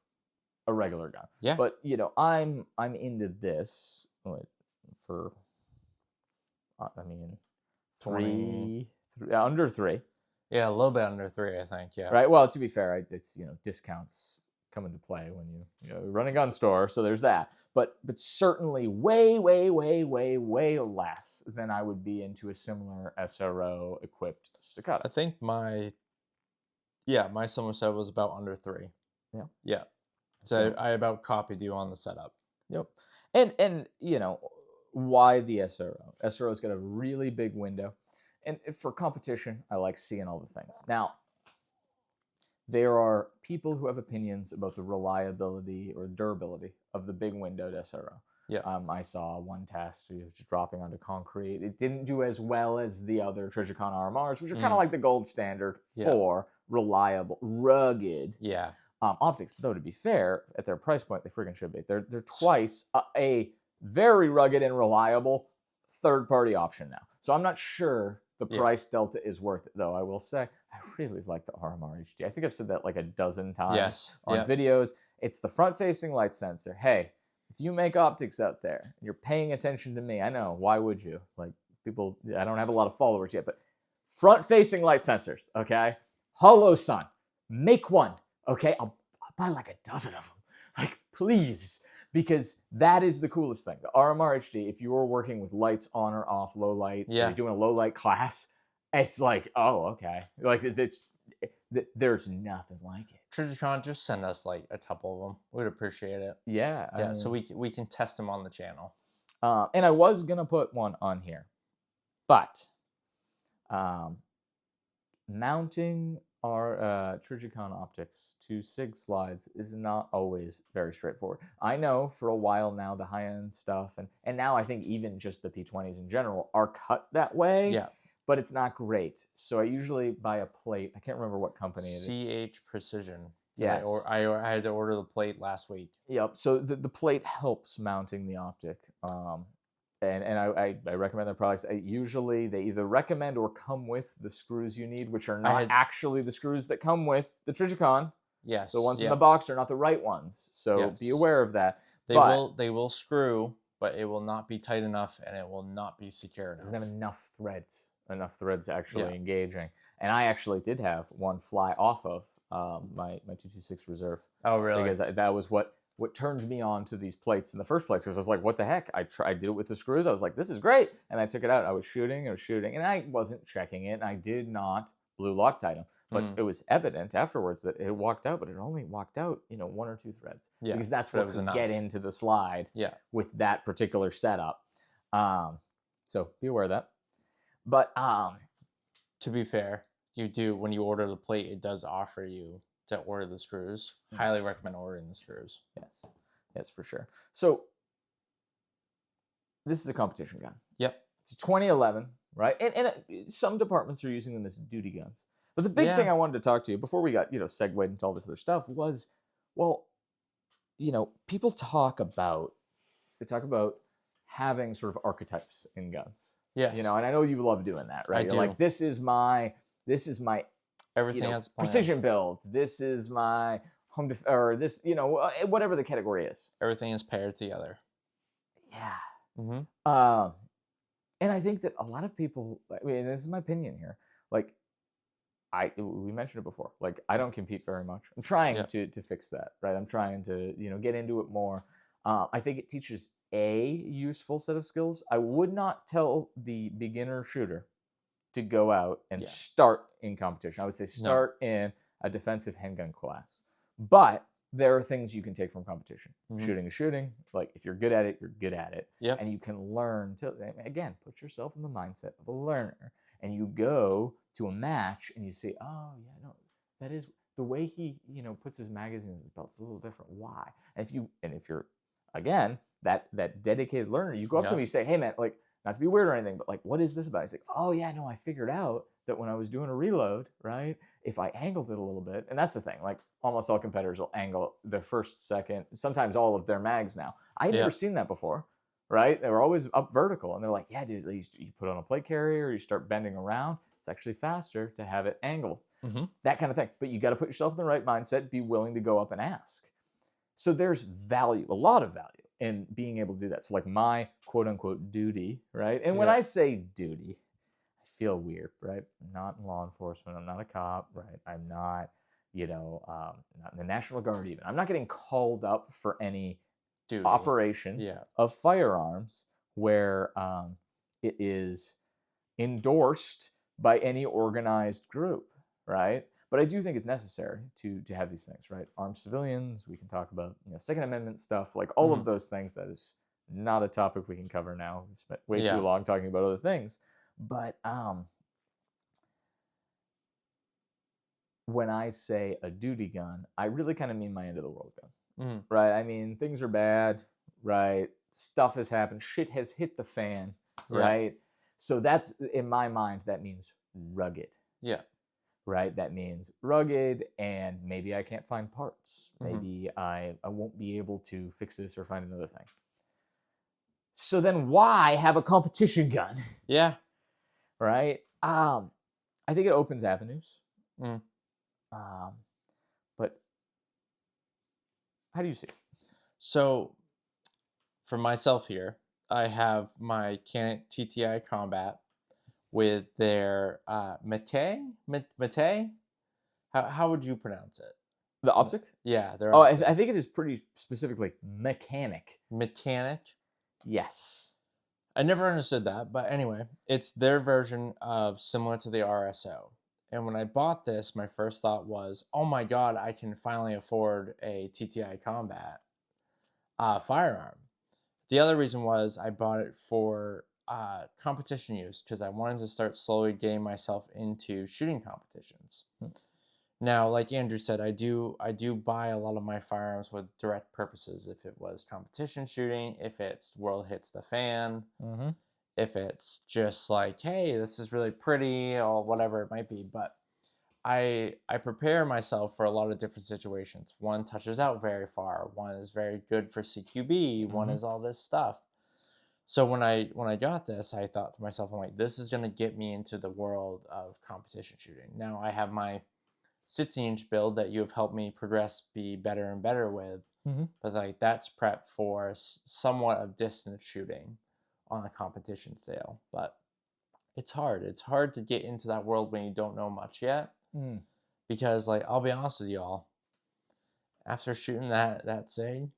a regular gun. Yeah. But I'm into this for under 3. Yeah, a little bit under 3, I think. Yeah. Right. Well, to be fair, it's discounts come into play when you run a gun store, so there's that. But certainly way less than I would be into a similar SRO equipped Staccato. I think my summer set was about under 3. Yeah. Yeah. So I about copied you on the setup. Yep. And why the SRO? SRO's got a really big window. And for competition, I like seeing all the things. Now, there are people who have opinions about the reliability or durability of the big windowed SRO. Yeah. I saw one test, it was just dropping onto concrete. It didn't do as well as the other Trijicon RMRs, which are kind of like the gold standard for reliable, rugged optics. Though, to be fair, at their price point, they freaking should be. They're twice a very rugged and reliable third-party option now. So I'm not sure the price delta is worth it, though. I will say I really like the RMR HD. I think I've said that like a dozen times on videos. It's the front-facing light sensor. Hey, if you make optics out there, and you're paying attention to me. I know. Why would you? Like people, I don't have a lot of followers yet, but front-facing light sensors. Okay, Hollow Sun, make one. Okay, I'll buy like a dozen of them. Like please. Because that is the coolest thing. The RMR HD, if you're working with lights on or off, low lights, or you're doing a low light class, it's like, oh, okay. Like, there's nothing like it. Trijicon, just send us like a couple of them. We'd appreciate it. Yeah. I mean, so we can test them on the channel. And I was going to put one on here. But mounting our Trijicon optics to SIG slides is not always very straightforward. I know for a while now the high-end stuff, and now I think even just the P20s in general are cut that way. Yeah. But it's not great. So I usually buy a plate. I can't remember what company it is. CH Precision. Yes. I had to order the plate last week. Yep. So the plate helps mounting the optic. And I recommend their products. Usually they either recommend or come with the screws you need, which are not actually the screws that come with the Trijicon. Yes. The ones in the box are not the right ones. So be aware of that. They will screw, but it will not be tight enough and it will not be secure enough. It doesn't have enough threads actually engaging. And I actually did have one fly off of my 226 Reserve. Oh, really? Because that was what turned me on to these plates in the first place, because I was like, what the heck? I did it with the screws. I was like, this is great. And I took it out. I was shooting, and I wasn't checking it. And I did not blue Loctite them. But it was evident afterwards that it walked out, but it only walked out, 1 or 2 threads. Yeah, because that's what could get into the slide with that particular setup. So be aware of that. But to be fair, when you order the plate, it does offer you to order the screws. Highly recommend ordering the screws. Yes, for sure. So this is a competition gun. Yep. It's a 2011, right? And some departments are using them as duty guns. But the big thing I wanted to talk to you before we got segued into all this other stuff was, people talk about having sort of archetypes in guns. Yes. And I know you love doing that, right? I You're do. like, this is my everything has precision build. This is my home or this, whatever the category is. Everything is paired together. Yeah. Mm-hmm. And I think that a lot of people, I mean, this is my opinion here. Like, we mentioned it before. Like, I don't compete very much. I'm trying to fix that, right? I'm trying to, get into it more. I think it teaches a useful set of skills. I would not tell the beginner shooter to go out and Yeah. start in competition. I would say No. start in a defensive handgun class. But there are things you can take from competition. Mhm. Shooting is shooting. Like if you're good at it, you're good at it. Yep. And you can learn to, again, put yourself in the mindset of a learner. And you go to a match and you say, oh, yeah, no, that is the way he, puts his magazine in his belt. It's a little different. Why? And if you're, again, that dedicated learner, you go up to him, you say, hey, man, like, not to be weird or anything, but like, what is this about? He's like, oh, yeah, no, I figured out that when I was doing a reload, right, if I angled it a little bit, and that's the thing, like almost all competitors will angle their first, second, sometimes all of their mags now. I had never seen that before, right? They were always up vertical, and they're like, yeah, dude, at least you put on a plate carrier, you start bending around. It's actually faster to have it angled, that kind of thing. But you got to put yourself in the right mindset, be willing to go up and ask. So there's value, a lot of value in being able to do that. So like my quote unquote duty, right? And when I say duty, I feel weird, right? I'm not in law enforcement. I'm not a cop, right? I'm not, not in the National Guard even. I'm not getting called up for any duty. Operation of firearms where it is endorsed by any organized group, right? But I do think it's necessary to have these things, right? Armed civilians, we can talk about Second Amendment stuff, like all of those things. That is not a topic we can cover now. We've spent way too long talking about other things. But when I say a duty gun, I really kind of mean my end of the world gun, right? I mean, things are bad, right? Stuff has happened. Shit has hit the fan, right? So that's, in my mind, that means rugged. Yeah. Right? That means rugged, and maybe I can't find parts. Maybe I won't be able to fix this or find another thing. So then why have a competition gun? Yeah. Right? I think it opens avenues. But how do you see it? So for myself here, I have my Canon TTI Combat with their Mate? How would you pronounce it? The optic? Yeah. I think it is pretty specifically mechanic. Mechanic? Yes. I never understood that, but anyway, it's their version of similar to the RSO. And when I bought this, my first thought was, oh my God, I can finally afford a TTI Combat firearm. The other reason was I bought it for competition use because I wanted to start slowly getting myself into shooting competitions. Now, like Andrew said, I do buy a lot of my firearms with direct purposes. If it was competition shooting, if it's world hits the fan, if it's just like, hey, this is really pretty or whatever it might be. But I prepare myself for a lot of different situations. One touches out very far. One is very good for CQB. One is all this stuff. So when I got this, I thought to myself, I'm like, this is going to get me into the world of competition shooting. Now I have my 60-inch build that you have helped me progress, be better and better with. But like that's prep for somewhat of distance shooting on a competition scale. But it's hard. It's hard to get into that world when you don't know much yet. Because like I'll be honest with y'all, after shooting that SIG,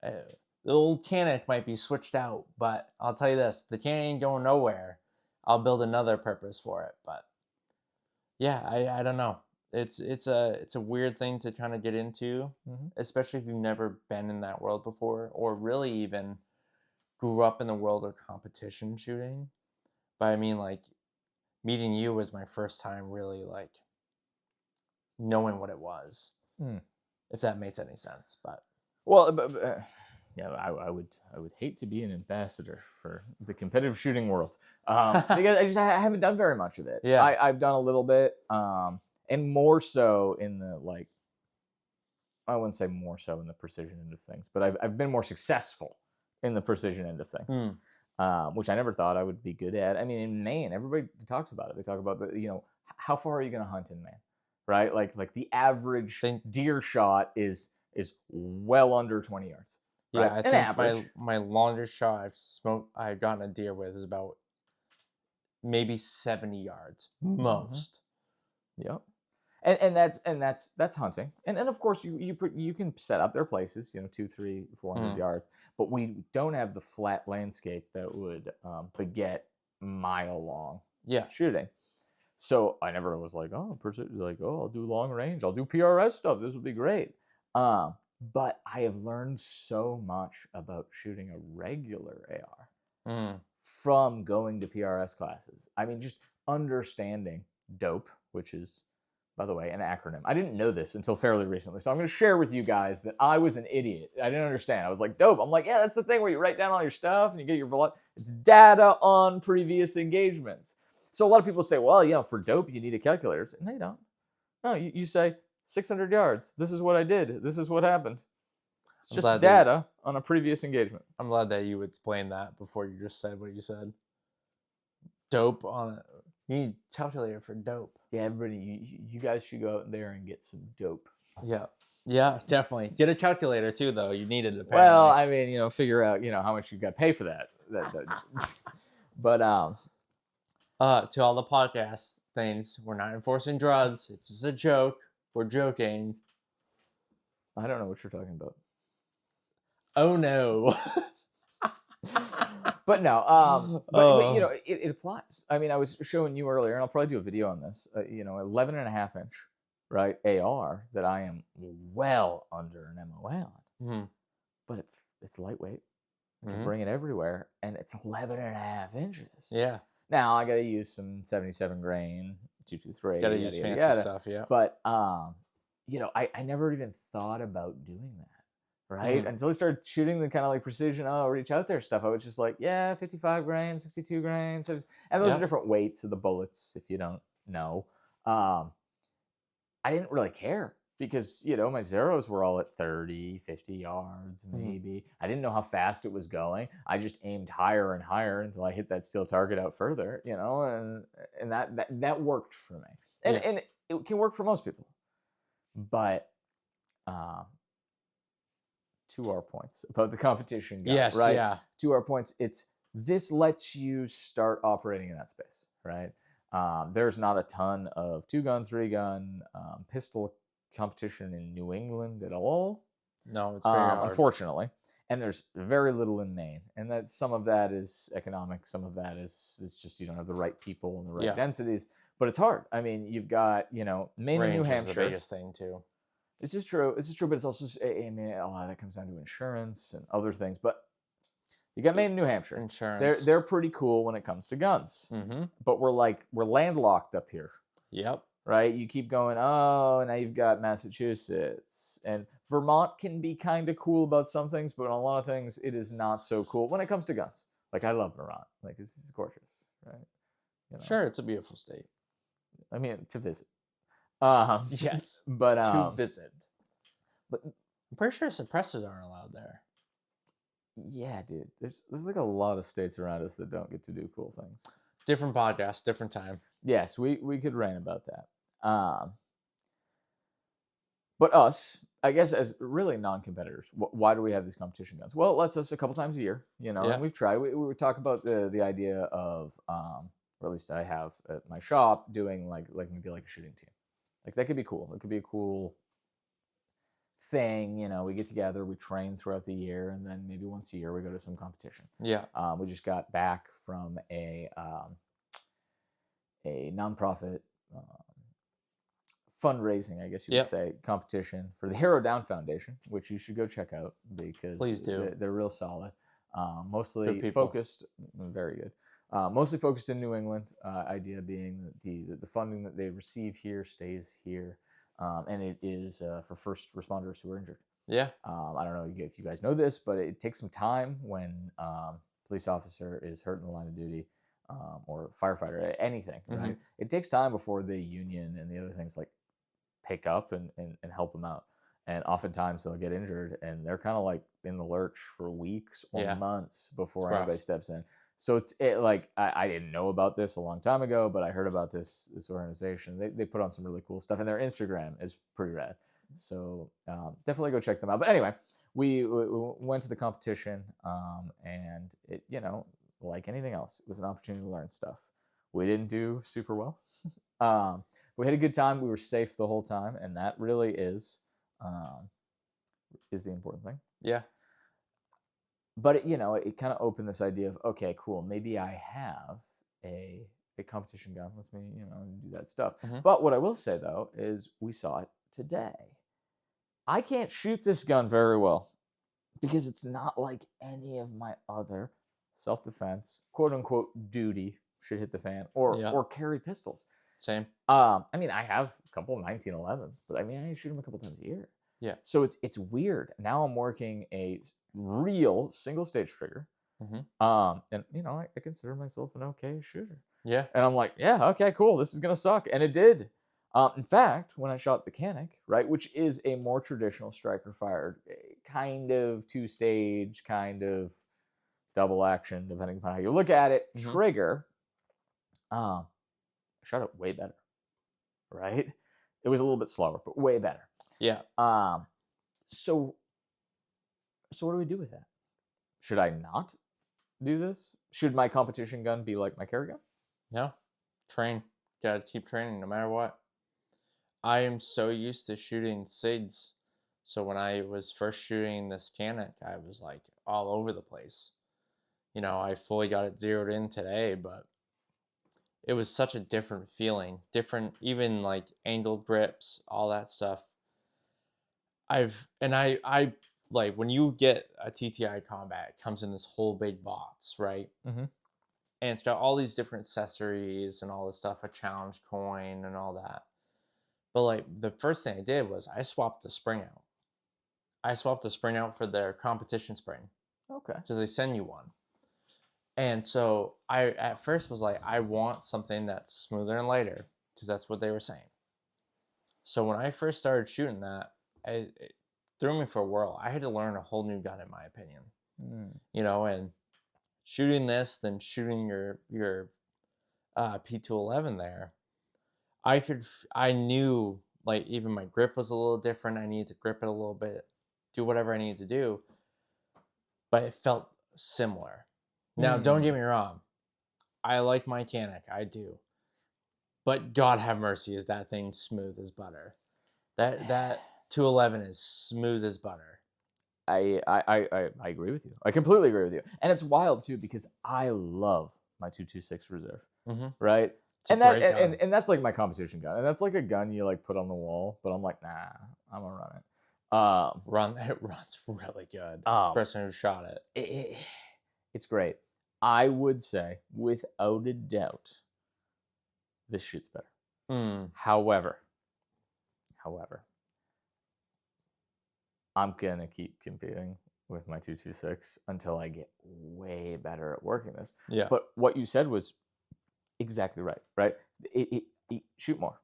the old Canic might be switched out, but I'll tell you this, the Canic ain't going nowhere. I'll build another purpose for it. But yeah, I don't know. It's a weird thing to kind of get into, especially if you've never been in that world before, or really even grew up in the world of competition shooting. But I mean, like, meeting you was my first time really like knowing what it was, if that makes any sense. But yeah, I would hate to be an ambassador for the competitive shooting world because I haven't done very much of it. Yeah, I've done a little bit, and more so in the like, I wouldn't say more so in the precision end of things, but I've been more successful in the precision end of things, which I never thought I would be good at. I mean, in Maine, everybody talks about it. They talk about how far are you going to hunt in Maine, right? Like the average deer shot is well under 20 yards. Right? Yeah, I think my longest shot I've gotten a deer with is about maybe 70 yards most. Yep. And that's hunting. And of course you can set up their places, 200, 300, 400 yards, but we don't have the flat landscape that would beget mile long Yeah. shooting. So I never was like, oh, I'll do long range, I'll do PRS stuff. This would be great. But I have learned so much about shooting a regular AR from going to PRS classes. I mean, just understanding DOPE, which is, by the way, an acronym. I didn't know this until fairly recently, so I'm going to share with you guys that I was an idiot. I didn't understand. I was like, DOPE. I'm like, yeah, that's the thing where you write down all your stuff and you get your it's data on previous engagements. So a lot of people say, well, for DOPE, you need a calculator. No, you don't. No, you say 600 yards. This is what I did. This is what happened. It's just data on a previous engagement. I'm glad that you explained that before you just said what you said. DOPE on it. You need a calculator for DOPE. Yeah, everybody, you guys should go out there and get some DOPE. Yeah. Yeah, definitely. Get a calculator too, though. You need it apparently. Well, I mean, figure out, how much you got to pay for that. But to all the podcast things, we're not enforcing drugs. It's just a joke. We're joking. I don't know what you're talking about. Oh no. But no, but it applies. I mean, I was showing you earlier, and I'll probably do a video on this. 11 and a half inch, right, AR that I am well under an MOA on, but it's lightweight. You can bring it everywhere, and it's 11 and a half inches. Yeah. Now I got to use some 77 grain 223. Got to use fancy stuff, yeah. But I never even thought about doing that. Right? Until I started shooting the kind of like precision, reach out there stuff. I was just like, 55 grain, 62 grain. And those are different weights of the bullets, if you don't know. I didn't really care because, my zeros were all at 30, 50 yards, maybe. I didn't know how fast it was going. I just aimed higher and higher until I hit that steel target out further, and that worked for me. And it can work for most people. But, to our points about the competition gun, yes, right? Yeah. To our points, this lets you start operating in that space, right? There's not a ton of 2-gun, 3-gun pistol competition in New England at all. No, it's very hard. Unfortunately. And there's very little in Maine. And some of that is economic. Some of that is just you don't have the right people and the right densities. But it's hard. I mean, you've got, Maine and New Hampshire. Range is the biggest thing, too. This is true. But it's also, a lot of that comes down to insurance and other things. But you got Maine and New Hampshire. Insurance. They're pretty cool when it comes to guns. But we're landlocked up here. Yep. Right? You keep going, now you've got Massachusetts. And Vermont can be kind of cool about some things, but on a lot of things, it is not so cool when it comes to guns. Like, I love Vermont. Like, this is gorgeous, right? Sure, it's a beautiful state. I mean, to visit. Yes, but to visit. But I'm pretty sure suppressors aren't allowed there. Yeah, dude. There's like a lot of states around us that don't get to do cool things. Different podcast, different time. Yes, we could rant about that. But us, I guess, as really non-competitors, why do we have these competition guns? Well, it lets us a couple times a year, and we've tried. We would talk about the idea of, or at least I have at my shop, doing like maybe like a shooting team. Like, that could be cool. It could be a cool thing. We get together, we train throughout the year, and then maybe once a year we go to some competition. Yeah. We just got back from a nonprofit fundraising, I guess you would say, competition for the Hero Down Foundation, which you should go check out because please do. They're real solid. Mostly focused, very good. Mostly focused in New England. Idea being that the funding that they receive here stays here, and it is for first responders who are injured. Yeah. I don't know if you guys know this, but it takes some time when police officer is hurt in the line of duty, or firefighter, anything. Right? It takes time before the union and the other things like pick up and help them out. And oftentimes they'll get injured, and they're kind of like in the lurch for weeks or months before anybody steps in. So I didn't know about this a long time ago, but I heard about this organization. They put on some really cool stuff, and their Instagram is pretty rad. So definitely go check them out. But anyway, we went to the competition, and it, like anything else, it was an opportunity to learn stuff. We didn't do super well. We had a good time. We were safe the whole time, and that really is the important thing. Yeah. But it kind of opened this idea of, okay, cool, maybe I have a a competition gun lets me, do that stuff. Mhm. But what I will say though is we saw it today. I can't shoot this gun very well because it's not like any of my other self-defense, quote unquote, duty should hit the fan Yeah. or carry pistols. Same. I mean, I have a couple of 1911s, but I mean, I shoot them a couple times a year. Yeah. So it's weird. Now I'm working a real single stage trigger. Mhm. And I consider myself an okay shooter. Yeah. And I'm like, yeah, okay, cool. This is gonna suck, and it did. In fact, when I shot the Canic, right, which is a more traditional striker fired, kind of two stage, kind of double action, depending upon how you look at it, Mhm. trigger, I shot it way better, right? It was a little bit slower, but way better. Yeah. So what do we do with that? Should I not do this? Should my competition gun be like my carry gun? No. Train. Gotta keep training no matter what. I am so used to shooting SIGs. So when I was first shooting this Canic, I was like all over the place. I fully got it zeroed in today, but it was such a different feeling. Different, even like angled grips, all that stuff. I like when you get a TTI Combat, it comes in this whole big box, right? Mm-hmm. And it's got all these different accessories and all this stuff, a challenge coin and all that. But like the first thing I did was I swapped the spring out. I swapped the spring out for their competition spring Okay. because they send you one. And so I at first was like, I want something that's smoother and lighter because that's what they were saying. So when I first started shooting that, it threw me for a whirl. I had to learn a whole new gun, in my opinion. And shooting this, then shooting your P211 there, I knew like even my grip was a little different. I needed to grip it a little bit, do whatever I needed to do, but it felt similar. Now, don't get me wrong, I like my Canic, I do, but God have mercy, is that thing smooth as butter? That 211 is smooth as butter. I agree with you. I completely agree with you. And it's wild too because I love my 226 Reserve, Mm-hmm. right? It's a great gun. And that's like my competition gun, and that's like a gun you like put on the wall. But I'm like, nah, I'm gonna run it. It runs really good. Um, Person who shot it. It's great. I would say, without a doubt, this shoots better. However, I'm gonna keep competing with my 226 until I get way better at working this. Yeah. But what you said was exactly right, right? It shoot more,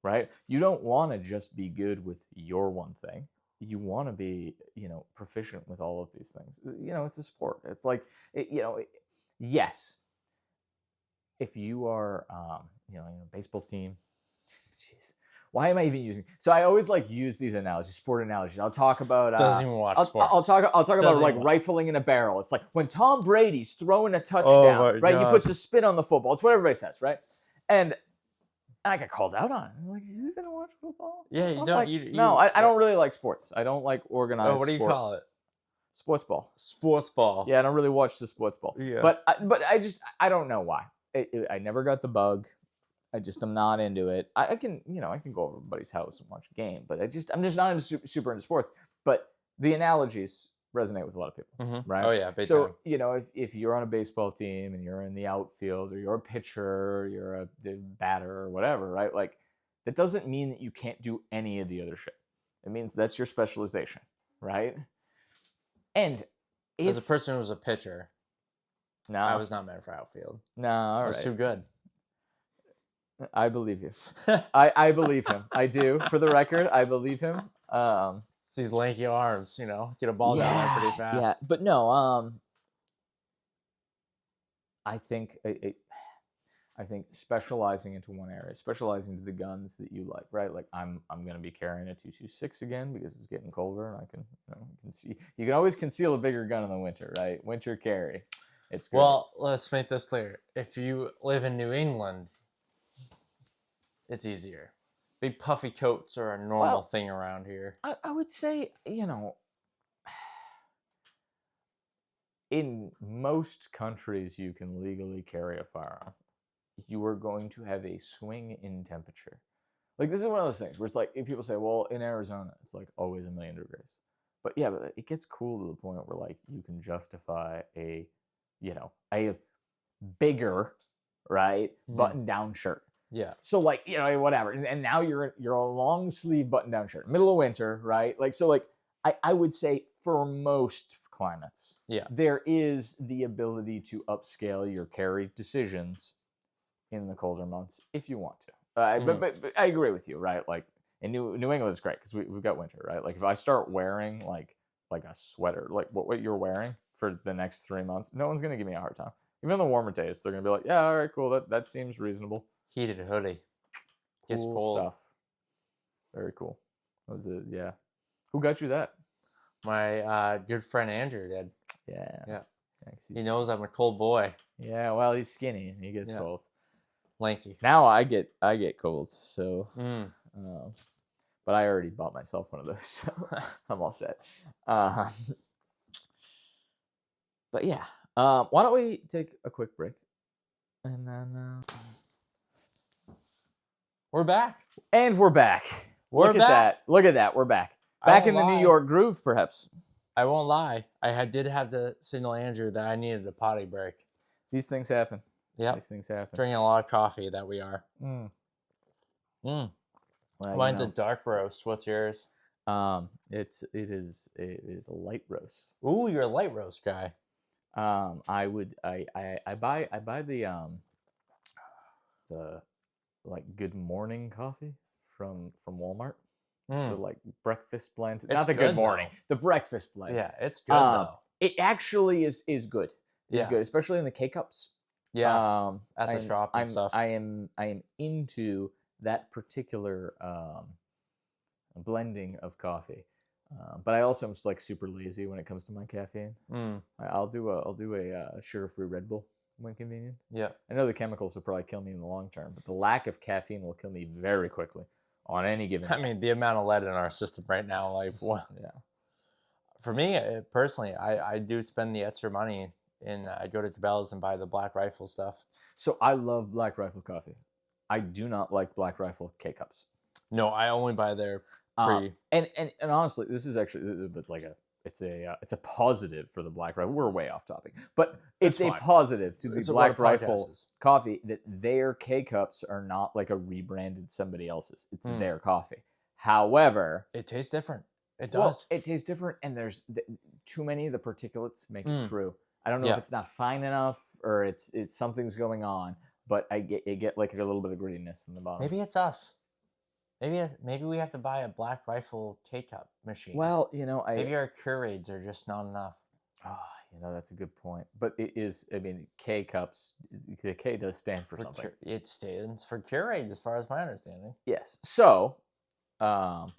right? You don't want to just be good with your one thing. You want to be, proficient with all of these things. It's a sport. It's like, yes, if you are, a baseball team, jeez, why am I even using? So I always like use these analogies, sport analogies. I'll talk about. Doesn't even watch sports. I'll talk about like rifling in a barrel. It's like when Tom Brady's throwing a touchdown, right? He puts a spin on the football. It's what everybody says, right? And I got called out on it. I'm like, you gonna watch football? Yeah, you I'm don't. like, You no, I don't really like sports. I don't like organized. Oh, what do you call it? Sports ball. Sports ball. Yeah, I don't really watch the sports ball. Yeah. But I don't know why. I never got the bug. I just am not into it. I can go over everybody's house and watch a game, but I'm just not super into sports. But the analogies resonate with a lot of people, right? Oh yeah, big so time. if you're on a baseball team and you're in the outfield or you're a pitcher, or you're a batter or whatever, right? Like that doesn't mean that you can't do any of the other shit. It means that's your specialization, right? And as a person who was a pitcher, no, I was not meant for outfield. No, all right. I was too good. I believe you. I believe him. I do. For the record, I believe him. It's these lanky arms, get a ball down there pretty fast. Yeah, but no. I think specializing into one area, specializing to the guns that you like, right? Like I'm gonna be carrying a 226 again because it's getting colder, and I can see. You can always conceal a bigger gun in the winter, right? Winter carry. It's good. Well, let's make this clear. If you live in New England, it's easier. Big puffy coats are a normal thing around here. I would say, in most countries you can legally carry a firearm. you are going to have a swing in temperature. Like, this is one of those things where it's like, if people say, well, in Arizona, it's like always 1,000,000 degrees. But yeah, but it gets cool to the point where like you can justify a bigger, right, button down shirt. Yeah. So like, whatever. And now you're a long sleeve button down shirt, middle of winter, right? Like, so like I would say for most climates, there is the ability to upscale your carry decisions in the colder months if you want to. But I agree with you, right? Like in New England is great because we've got winter, right? Like if I start wearing like a sweater, like what you're wearing for the next 3 months, no one's gonna give me a hard time. Even on the warmer days, they're gonna be like, yeah, all right, cool, that seems reasonable. Heated hoodie. Gets Cool cold. stuff. Very cool. What was it? Yeah. Who got you that? My good friend Andrew did. Yeah. He knows I'm a cold boy. Yeah, well, he's skinny and he gets cold. Lanky. Now I get colds, so but I already bought myself one of those, so I'm all set. But yeah, why don't we take a quick break, and then we're back. And we're back. Look at that! Look at that! We're back. Back in the New York groove, perhaps. I won't lie. I did have to signal Andrew that I needed a potty break. These things happen. Yeah, these things happen. Drinking a lot of coffee that we are. Well, mine's a dark roast. What's yours? It is a light roast. Ooh, you're a light roast guy. I buy the like Good Morning coffee from Walmart. The like breakfast blend. Not the Good Morning. The breakfast blend. Yeah, it's good though. It actually is good. It's good, especially in the K cups. Yeah, at the shop and stuff. I am into that particular blending of coffee, but I also am just like super lazy when it comes to my caffeine. I'll do a sugar-free Red Bull when convenient. Yeah, I know the chemicals will probably kill me in the long term, but the lack of caffeine will kill me very quickly on any given day. I mean, the amount of lead in our system right now, like what? Yeah. For me personally, I do spend the extra money. And I go to Cabela's and buy the Black Rifle stuff. So I love Black Rifle coffee. I do not like Black Rifle K cups. No, I only buy their pre. And honestly, this is actually like it's a positive for the Black Rifle. We're way off topic, but it's a positive to the Black Rifle coffee that their K cups are not like a rebranded somebody else's. It's their coffee. However, it tastes different. It does. Well, it tastes different, and there's too many of the particulates make it through. I don't know if it's not fine enough or it's something's going on, but I get like a little bit of grittiness in the bottom. Maybe it's us. Maybe we have to buy a Black Rifle K-cup machine. Well, maybe our Keurigs are just not enough. Oh, that's a good point. but it is. I mean, K cups. The K does stand for something. It stands for Keurig, as far as my understanding. Yes. So, oh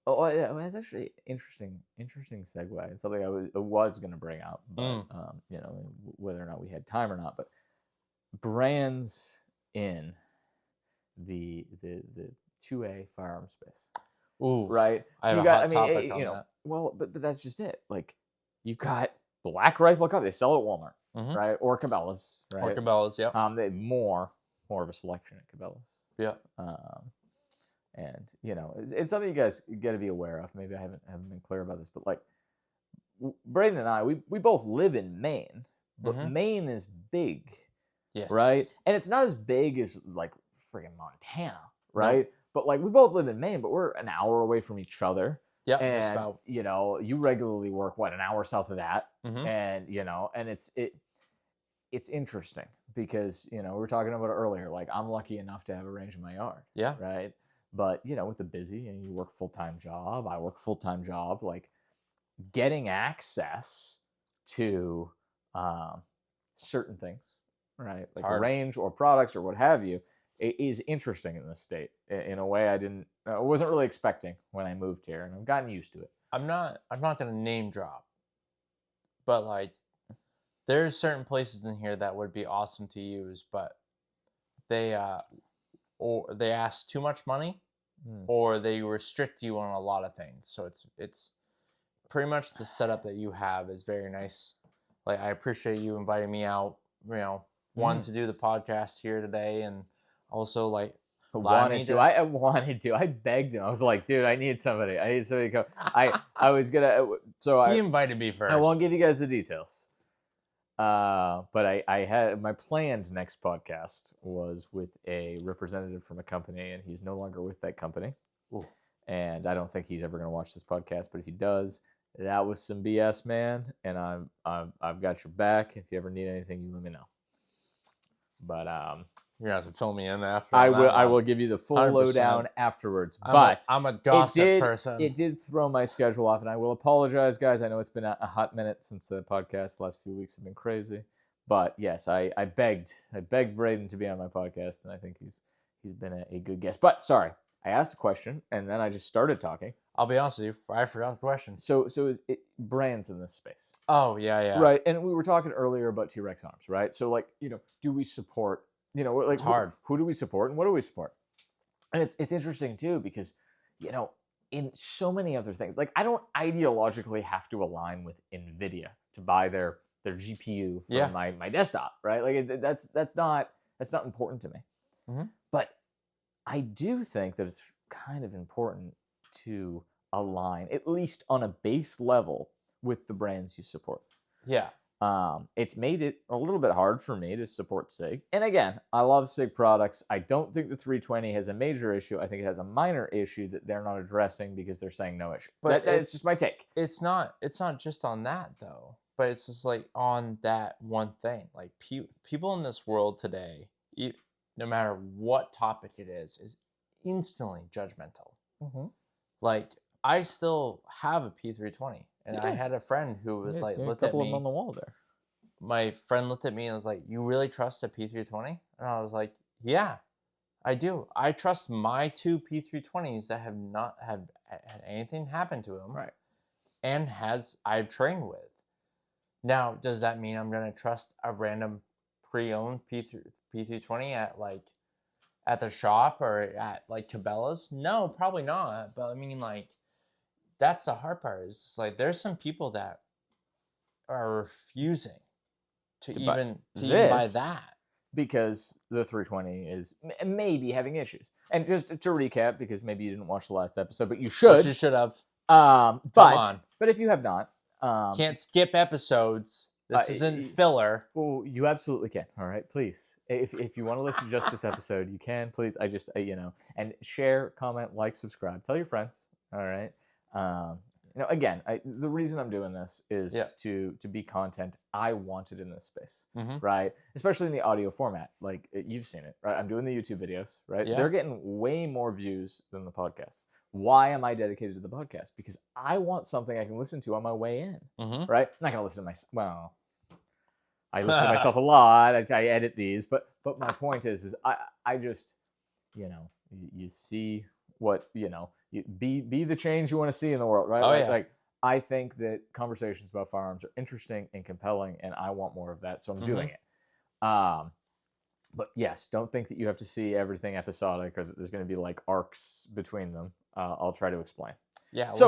yeah, well, that's actually interesting segue, and something I was going to bring out, but whether or not we had time or not. But brands in the 2A firearm space. Ooh, right. I have a hot topic on that. Well, but that's just it. Like you've got Black Rifle coffee. They sell it at Walmart, right, or Cabela's, right? Or Cabela's, yeah. They have more of a selection at Cabela's. Yeah. And it's something you guys got to be aware of. Maybe I haven't been clear about this, but like Brayden and I, we both live in Maine, but Maine is big, yes, right? And it's not as big as like friggin' Montana, right? Nope. But like we both live in Maine, but we're an hour away from each other. Yeah, and just about. You regularly work an hour south of that, and and it's interesting because we were talking about it earlier. Like I'm lucky enough to have a range in my yard. Yeah. Right. But with the busy and you work full-time job, I work full-time job. Like getting access to certain things, right? Like a range or products or what have you, it is interesting in this state in a way I wasn't really expecting when I moved here, and I've gotten used to it. I'm not gonna name drop, but like there's certain places in here that would be awesome to use, but they ask too much money, or they restrict you on a lot of things. So it's pretty much the setup that you have is very nice. Like I appreciate you inviting me out, wanted to do the podcast here today, and also like I wanted to. I begged him. I was like, dude, I need somebody. I need somebody to come. I was gonna. So he invited me first. I won't give you guys the details. But I had my planned next podcast was with a representative from a company, and he's no longer with that company. Ooh. And I don't think he's ever going to watch this podcast. But if he does, that was some BS, man. And I've got your back. If you ever need anything, you let me know. But you're gonna have to fill me in after. I will give you the full 100%. lowdown afterwards. But I'm a gossip person. It did throw my schedule off, and I will apologize, guys. I know it's been a hot minute since the podcast. The last few weeks have been crazy. But yes, I begged Brayden to be on my podcast, and I think he's been a good guest. But sorry, I asked a question, and then I just started talking. I'll be honest with you, I forgot the question. So is it brands in this space? Oh yeah. Right, and we were talking earlier about T-Rex arms, right? So like, do we support? Like it's hard. Who do we support and what do we support? And it's interesting too because, in so many other things, like I don't ideologically have to align with NVIDIA to buy their GPU for my desktop, right? Like that's not important to me. Mm-hmm. But I do think that it's kind of important to align, at least on a base level, with the brands you support. Yeah. It's made it a little bit hard for me to support SIG. And again, I love SIG products. I don't think the 320 has a major issue. I think it has a minor issue that they're not addressing because they're saying no issue. But it's just my take. It's not just on that though, but it's just like on that one thing. Like people in this world today, no matter what topic it is instantly judgmental. Mm-hmm. Like I still have a P320. And I had a friend who was looked at me. A couple of them on the wall there. My friend looked at me and was like, "You really trust a P320?" And I was like, "Yeah, I do. I trust my two P320s that have not had anything happen to them, right? And I've trained with. Now, does that mean I'm gonna trust a random pre-owned P320 at the shop or at like Cabela's? No, probably not. But I mean, like." That's the hard part. Is just like there's some people that are refusing to even buy that because the 320 is maybe having issues. And just to recap, because maybe you didn't watch the last episode, but you should. You should have. But if you have not, can't skip episodes. This isn't filler. Well, you absolutely can. All right, please. If you want to listen to just this episode, you can. Please, I just and share, comment, like, subscribe, tell your friends. All right. Again, the reason I'm doing this is to be content I wanted in this space, right? Especially in the audio format. Like you've seen it, right? I'm doing the YouTube videos, right? Yeah. They're getting way more views than the podcast. Why am I dedicated to the podcast? Because I want something I can listen to on my way in, right? I'm not gonna listen to I listen to myself a lot. I edit these, but my point is I just, you see what be the change you want to see in the world, right? Like I think that conversations about firearms are interesting and compelling, and I want more of that, so I'm doing it. But yes, don't think that you have to see everything episodic or that there's going to be like arcs between them. I'll try to explain. Yeah. So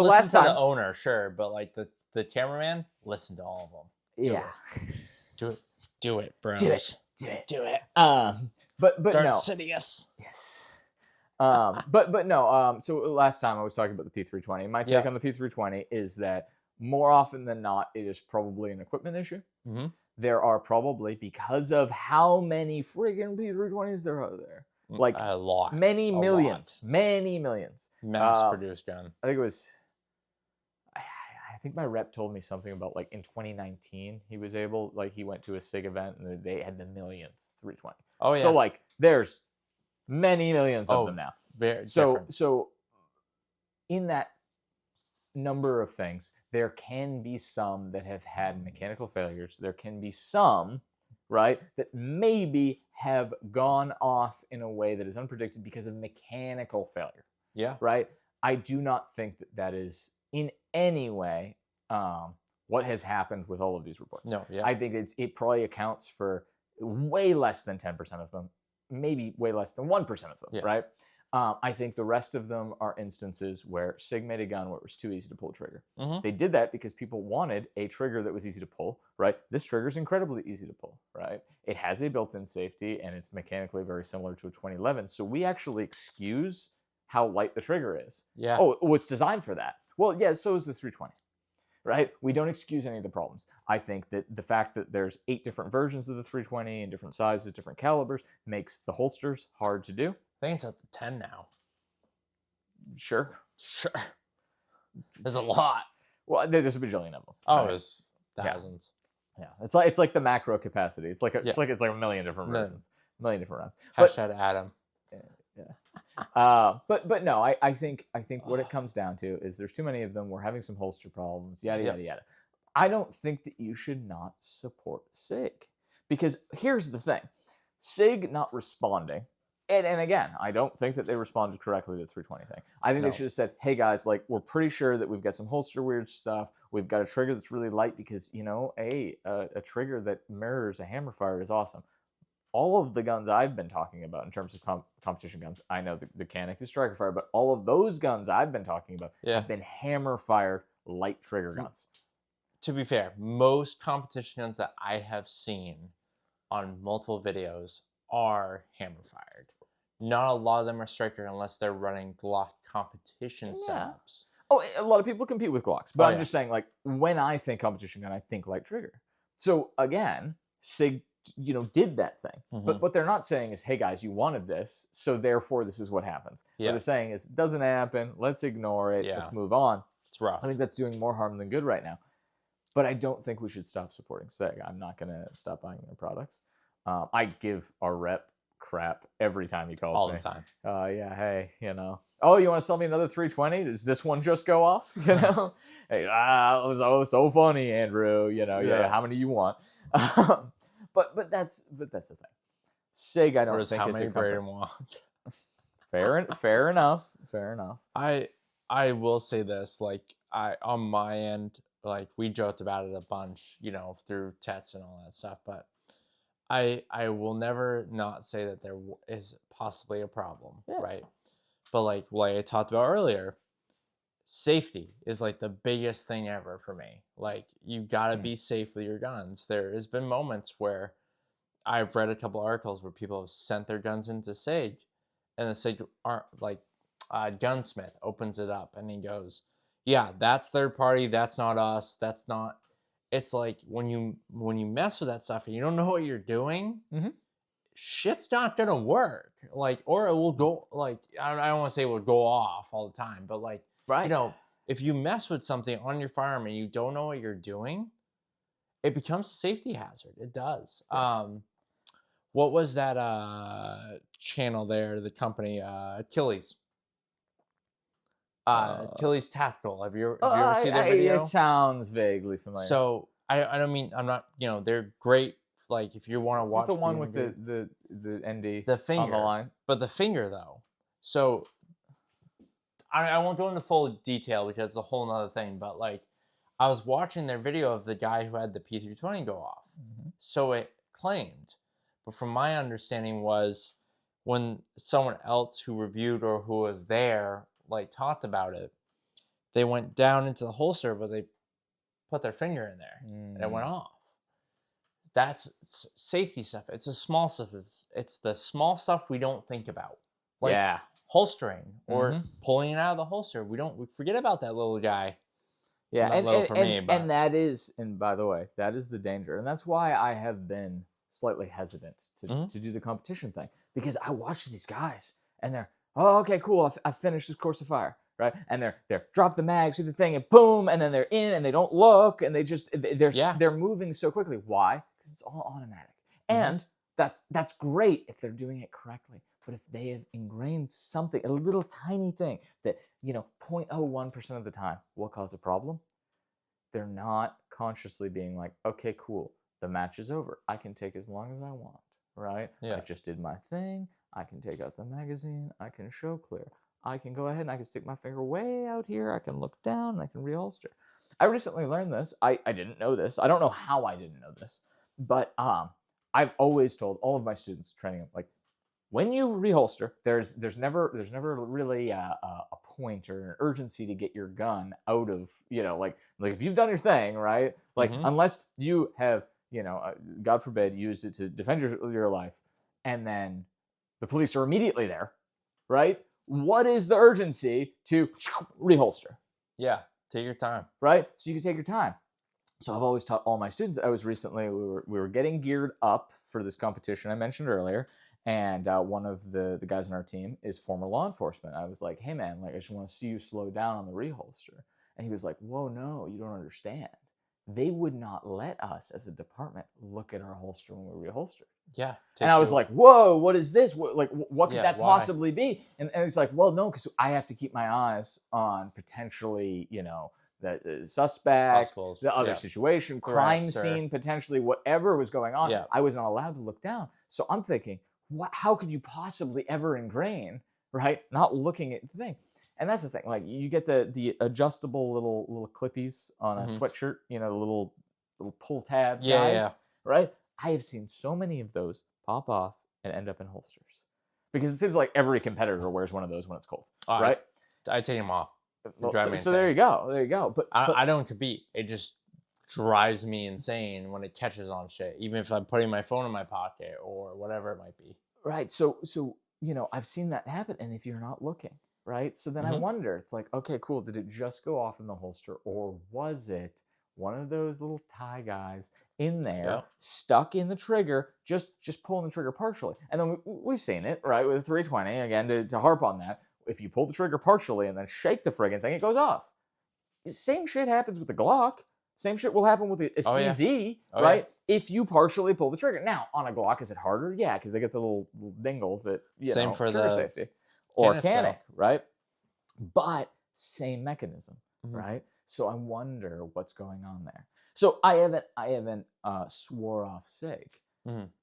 last time, to the owner, sure, but like the cameraman, listen to all of them. Do it, bros. Do it. But Dark no. Sidious. Yes. But no. So last time I was talking about the P320. My take on the P320 is that more often than not, it is probably an equipment issue. Mm-hmm. There are probably, because of how many friggin' P320s there are there, like a lot, many millions. Mass-produced gun. I think it was. I think my rep told me something about like in 2019 he went to a SIG event and they had the millionth 320. Oh yeah. So like there's many millions of them now. Very different. So in that number of things, there can be some that have had mechanical failures. There can be some, right, that maybe have gone off in a way that is unpredicted because of mechanical failure. Yeah. Right? I do not think that is in any way what has happened with all of these reports. No, yeah. I think it probably accounts for way less than 10% of them, maybe way less than 1% of them, right? I think the rest of them are instances where SIG made a gun where it was too easy to pull the trigger. Mm-hmm. They did that because people wanted a trigger that was easy to pull, right? This trigger is incredibly easy to pull, right? It has a built-in safety, and it's mechanically very similar to a 2011. So we actually excuse how light the trigger is. Yeah. Oh, it's designed for that. Well, yeah, so is the 320. Right? We don't excuse any of the problems. I think that the fact that there's 8 different versions of the 320 and different sizes, different calibers, makes the holsters hard to do. I think it's up to 10 now. Sure. There's a lot. Well, there's a bajillion of them. Oh, right? there's thousands. Yeah. It's like the macro capacity. It's like it's like a million different versions, a million different rounds. Hashtag Adam. But no, I think what it comes down to is there's too many of them. We're having some holster problems. Yada yada yada. I don't think that you should not support SIG, because here's the thing: SIG not responding. And again, I don't think that they responded correctly to the 320 thing. I think they should have said, hey guys, like, we're pretty sure that we've got some holster weird stuff. We've got a trigger that's really light because, you know, a trigger that mirrors a hammer fire is awesome. All of the guns I've been talking about in terms of competition guns, I know the Canik is striker fire, but all of those guns I've been talking about have been hammer fired light trigger guns. To be fair, most competition guns that I have seen on multiple videos are hammer fired. Not a lot of them are striker unless they're running Glock competition setups. Oh, a lot of people compete with Glocks, but I'm just saying, like, when I think competition gun, I think light trigger. So again, SIG, you know, did that thing. But what they're not saying is, hey guys, you wanted this, so therefore this is what happens. What they're saying is, it doesn't happen, let's ignore it, let's move on. It's rough. I think that's doing more harm than good right now. But I don't think we should stop supporting SIG. I'm not going to stop buying their products. I give our rep crap every time he calls me. All the time. Yeah, hey, you know. Oh, you want to sell me another 320? Does this one just go off? You know? Hey, it was so funny, Andrew. You know, how many you want? But that's the thing. SIG, I don't think how is many a company. Brayden want. Fair enough. Fair enough. I will say this, like, on my end, like, we joked about it a bunch, you know, through texts and all that stuff, but I will never not say that there is possibly a problem, right? But like I talked about earlier, safety is like the biggest thing ever for me. Like, you gotta be safe with your guns. There has been moments where I've read a couple articles where people have sent their guns into SIG, and the SIG gunsmith opens it up and he goes, yeah, that's third party, that's not us, that's not. It's like when you mess with that stuff and you don't know what you're doing, shit's not gonna work. Like, or it will go, like, I don't want to say it will go off all the time, but like, you know, if you mess with something on your firearm and you don't know what you're doing, it becomes a safety hazard. It does. What was that channel there? The company Achilles. Achilles Tactical. Have you ever seen that video? It sounds vaguely familiar. So I don't mean, I'm not, you know, they're great. Like, if you want to watch the one with the ND, the finger on the line, but the finger though. So I won't go into full detail because it's a whole nother thing. But like, I was watching their video of the guy who had the P320 go off. So it claimed, but from my understanding was when someone else who reviewed or who was there like talked about it, they went down into the holster, but they put their finger in there and it went off. That's safety stuff. It's the small stuff. It's the small stuff we don't think about. Like holstering or pulling it out of the holster. We forget about that little guy. Yeah, and that is, and by the way, that is the danger. And that's why I have been slightly hesitant to do the competition thing. Because I watch these guys and they're, oh, okay, cool, I finished this course of fire, right? And they're drop the mags, do the thing, and boom, and then they're in, and they don't look, and they're moving so quickly. Why? Because it's all automatic. And that's great if they're doing it correctly. But if they have ingrained something, a little tiny thing that, you know, 0.01% of the time will cause a problem, they're not consciously being like, okay, cool, the match is over. I can take as long as I want, right? I just did my thing. I can take out the magazine. I can show clear. I can go ahead and I can stick my finger way out here. I can look down and I can reholster. I recently learned this. I didn't know this. I don't know how I didn't know this, but I've always told all of my students training, like, when you reholster, there's never really a point or an urgency to get your gun out of, like if you've done your thing, right? Like Mm-hmm. unless you have, God forbid, used it to defend your life, and then the police are immediately there, right? What is the urgency to reholster? Yeah, take your time. Right? So you can take your time. So I've always taught all my students. I was recently we were getting geared up for this competition I mentioned earlier, and one of the guys on our team is former law enforcement. I was like, hey man, like I just want to see you slow down on the reholster, and he was like, whoa, no, you don't understand. They would not let us as a department look at our holster when we reholstered. Yeah, and I was like, whoa, what is this? What could that why? possibly be? And it's like, well, no, because I have to keep my eyes on potentially, the suspect, Possibles. the other situation, crime scene, potentially whatever was going on. Yeah. I was not allowed to look down. So I'm thinking, how could you possibly ever ingrain, right? Not looking at the thing. And that's the thing. Like you get the adjustable little clippies on a sweatshirt, the little pull tab guys, right? I have seen so many of those pop off and end up in holsters because it seems like every competitor wears one of those when it's cold, right? I take them off. So there you go. But I don't compete. It just drives me insane when it catches on shit, even if I'm putting my phone in my pocket or whatever it might be. Right. So I've seen that happen, and if you're not looking, right? So then I wonder, it's like, okay, cool. Did it just go off in the holster, or was it one of those little tie guys in there, stuck in the trigger, just pulling the trigger partially? And then we've seen it, right, with a 320. Again, to harp on that, if you pull the trigger partially and then shake the friggin' thing, it goes off. Same shit happens with the Glock. Same shit will happen with a CZ, right? If you partially pull the trigger. Now, on a Glock, is it harder? Yeah, because they get the little dingle that, same for trigger the safety. Or Canic, right? But same mechanism, right? So I wonder what's going on there. So I haven't swore off SIG,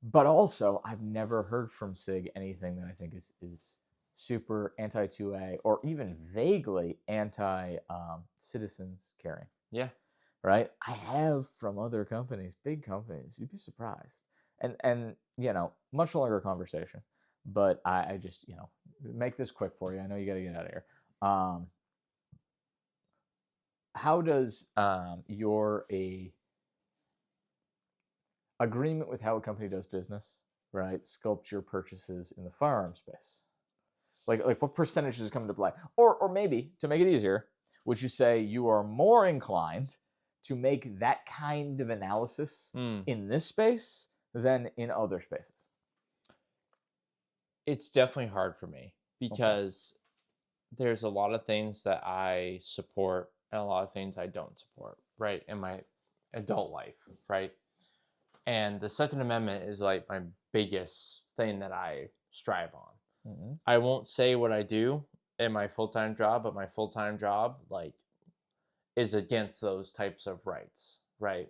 but also I've never heard from SIG anything that I think is super anti-2A or even vaguely anti-citizens carrying. Yeah. Right? I have from other companies, big companies. You'd be surprised. And much longer conversation, but I just, make this quick for you. I know you got to get out of here. How does your agreement with how a company does business, right, sculpt your purchases in the firearm space? Like what percentages come into play? Or maybe, to make it easier, would you say you are more inclined to make that kind of analysis in this space than in other spaces? It's definitely hard for me because there's a lot of things that I support and a lot of things I don't support, right, in my adult life, right? And the Second Amendment is like my biggest thing that I strive on. I won't say what I do in my full-time job, but my full-time job is against those types of rights, right?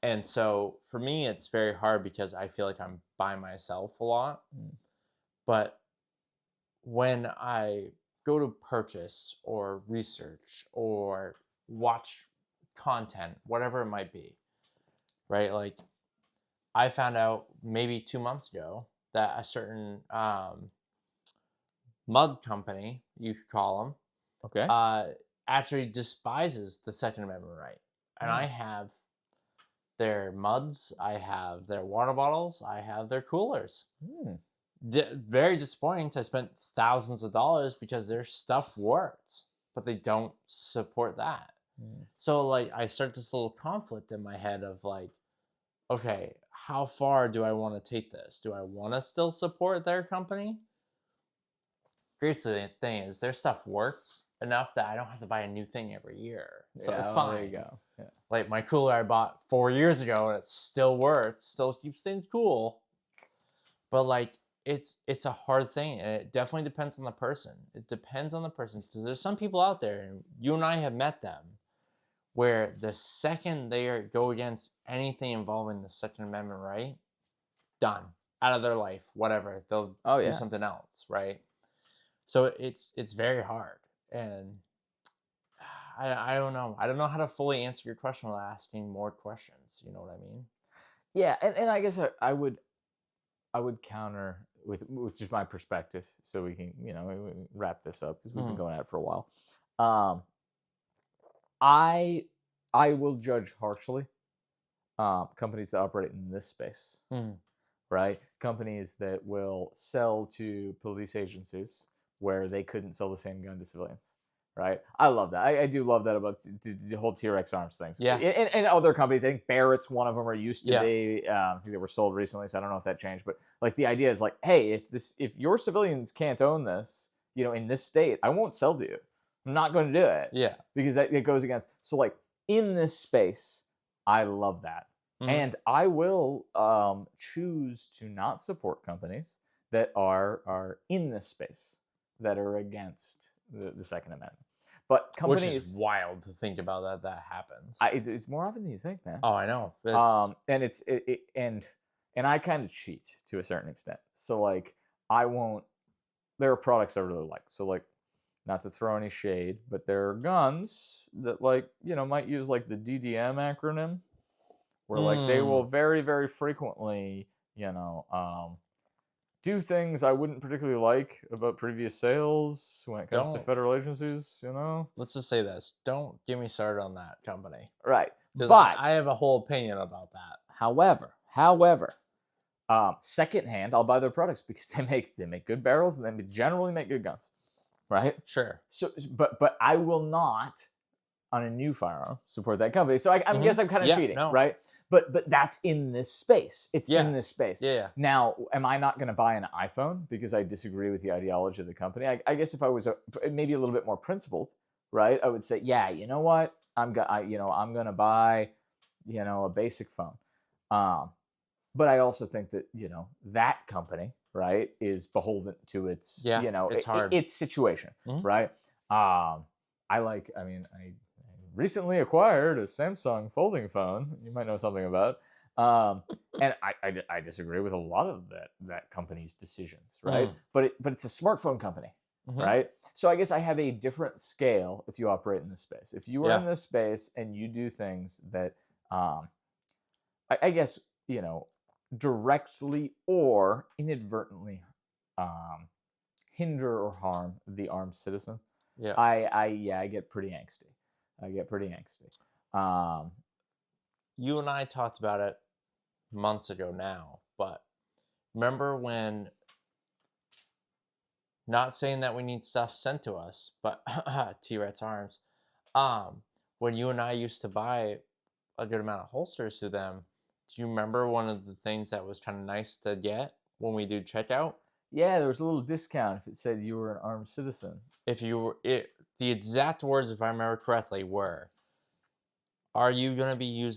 And so for me, it's very hard because I feel like I'm by myself a lot. But when I go to purchase or research or watch content, whatever it might be, right? Like I found out maybe 2 months ago that a certain mud company, you could call them, actually despises the Second Amendment right. And I have their muds, I have their water bottles, I have their coolers. Very disappointing. I spent thousands of dollars because their stuff worked, but they don't support that. So I start this little conflict in my head of okay, how far do I want to take this? Do I want to still support their company? Basically, the thing is, their stuff works enough that I don't have to buy a new thing every year. So it's fine. There you go. Yeah. Like my cooler I bought 4 years ago and it still works, still keeps things cool. But it's a hard thing, and it definitely depends on the person. It depends on the person because there's some people out there, and you and I have met them, where the second they go against anything involving the Second Amendment right, done, out of their life, whatever, they'll do something else, right? So it's very hard, and I don't know. I don't know how to fully answer your question without asking more questions. You know what I mean? Yeah, and I guess I would counter with just my perspective, so we can we wrap this up because we've been Mm. going at it for a while. I I will judge harshly companies that operate in this space, Mm. right? Companies that will sell to police agencies where they couldn't sell the same gun to civilians, right? I love that. I do love that about the whole T-Rex arms things. Yeah. And other companies, I think Barrett's one of them, or used to Yeah. be. I think they were sold recently, so I don't know if that changed. But like the idea is like, hey, if your civilians can't own this, in this state, I won't sell to you. I'm not going to do it Yeah. because it goes against. So like in this space, I love that. Mhm. And I will choose to not support companies that are in this space, that are against the Second Amendment. But companies, Which is wild to think about that happens. it's more often than you think, man. Oh, I know. And and I kind of cheat to a certain extent. So like I won't. There are products I really like. So like, not to throw any shade, but there are guns that like might use like the DDM acronym, where like they will very, very frequently, do things I wouldn't particularly like about previous sales when it comes to federal agencies, Let's just say this. Don't get me started on that company. Right. Because But I have a whole opinion about that. however, secondhand, I'll buy their products because they make good barrels and they generally make good guns, right? Sure. So, but I will not on a new firearm support that company. So I guess I'm kind of cheating, right? But that's in this space. It's in this space. Yeah. Now, am I not going to buy an iPhone because I disagree with the ideology of the company? I guess if I was maybe a little bit more principled, right, I would say, yeah, you know what, I'm gonna buy, a basic phone. But I also think that that company, right, is beholden to its it's hard. its situation, right? I recently acquired a Samsung folding phone. You might know something about. And I disagree with a lot of that company's decisions, right? But it's a smartphone company, right? So I guess I have a different scale if you operate in this space. If you are in this space and you do things that, I guess directly or inadvertently hinder or harm the armed citizen, I get pretty angsty. You and I talked about it months ago now, but remember when, not saying that we need stuff sent to us, but T-Rex arms, when you and I used to buy a good amount of holsters to them, do you remember one of the things that was kind of nice to get when we do checkout? Yeah, there was a little discount if it said you were an armed citizen. If you were, the exact words, if I remember correctly, were, are you going to be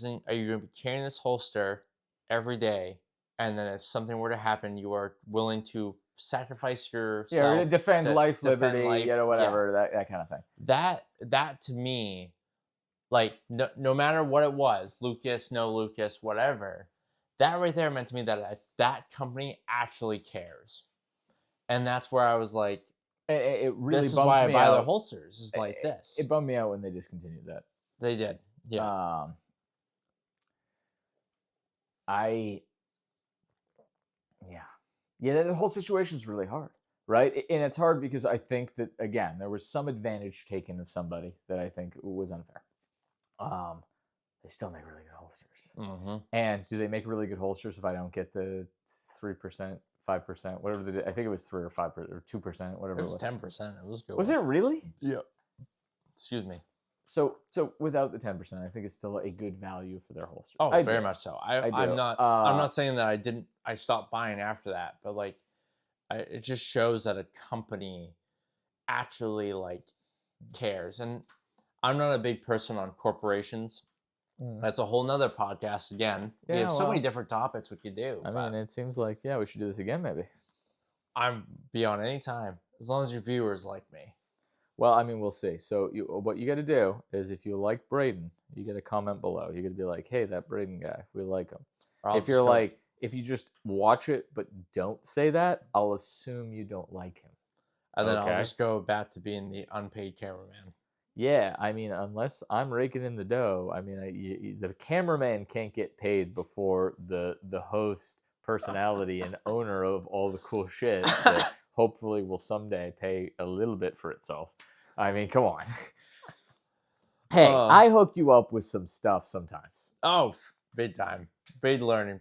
carrying this holster every day? And then if something were to happen, you are willing to sacrifice yourself. Yeah, to defend life, liberty, whatever, Yeah. that kind of thing. That to me, like, no matter what it was, Lucas, no Lucas, whatever, that right there meant to me that that company actually cares. And that's where I was like, it really this is bums why I me buy out. the holsters. Is like this. It bummed me out when they discontinued that. They did. Yeah. Yeah, the whole situation is really hard, right? And it's hard because I think that, again, there was some advantage taken of somebody that I think was unfair. They still make really good holsters. And do they make really good holsters if I don't get the 3%, 5%, whatever I think it was 3 or 5 or 2%, whatever it was. 10%. It was good. Was it really? Yeah. Excuse me. So without the 10%, I think it's still a good value for their holster. Oh, very much so. I'm not saying that I stopped buying after that, but like, it just shows that a company actually like cares. And I'm not a big person on corporations. That's a whole nother podcast again. We have so many different topics we could do. I mean, it seems like, we should do this again, maybe. I'm be on any time, as long as your viewers like me. Well, I mean, we'll see. So what you got to do is, if you like Brayden, you got to comment below. You got to be like, hey, that Brayden guy, we like him. If you just watch it but don't say that, I'll assume you don't like him. And then I'll just go back to being the unpaid cameraman. Yeah, I mean, unless I'm raking in the dough, I mean, the cameraman can't get paid before the host personality and owner of all the cool shit that hopefully will someday pay a little bit for itself. I mean, come on. Hey, I hooked you up with some stuff sometimes. Oh, big time. Big learning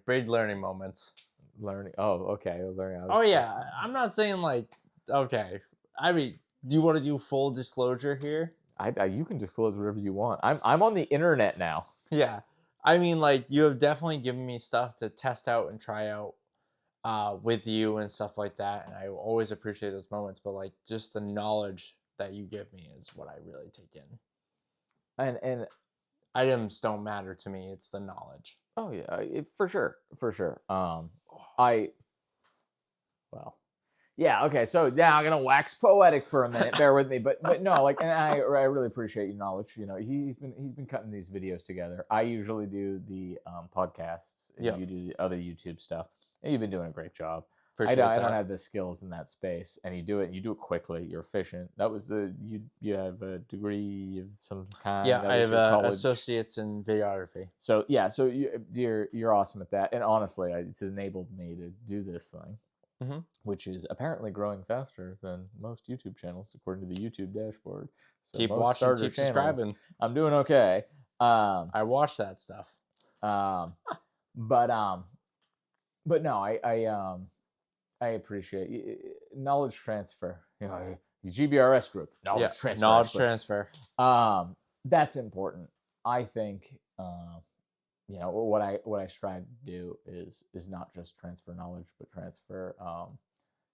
moments. Learning. Oh, okay. Learning. Oh, yeah. I'm not saying like, okay. I mean, do you want to do full disclosure here? You can disclose whatever you want. I'm on the internet now. Yeah. I mean, like, you have definitely given me stuff to test out and try out with you and stuff like that. And I always appreciate those moments. But, like, just the knowledge that you give me is what I really take in. And items don't matter to me. It's the knowledge. Oh yeah, for sure. Yeah. Okay. So now I'm gonna wax poetic for a minute. Bear with me, but no, like, and I really appreciate your knowledge. You know, he's been cutting these videos together. I usually do the podcasts, and you do the other YouTube stuff. And you've been doing a great job. I don't have the skills in that space, and you do it quickly. You're efficient. That was you have a degree of some kind. Yeah, I have associates in videography. So yeah, so you're awesome at that, and honestly, it's enabled me to do this thing, which is apparently growing faster than most YouTube channels, according to the YouTube dashboard. So keep watching, keep subscribing. I'm doing okay. I watch that stuff. But no, I appreciate knowledge transfer. You know, GBRS group, knowledge transfer. Knowledge transfer. That's important. I think, you know, what I strive to do is not just transfer knowledge, but transfer,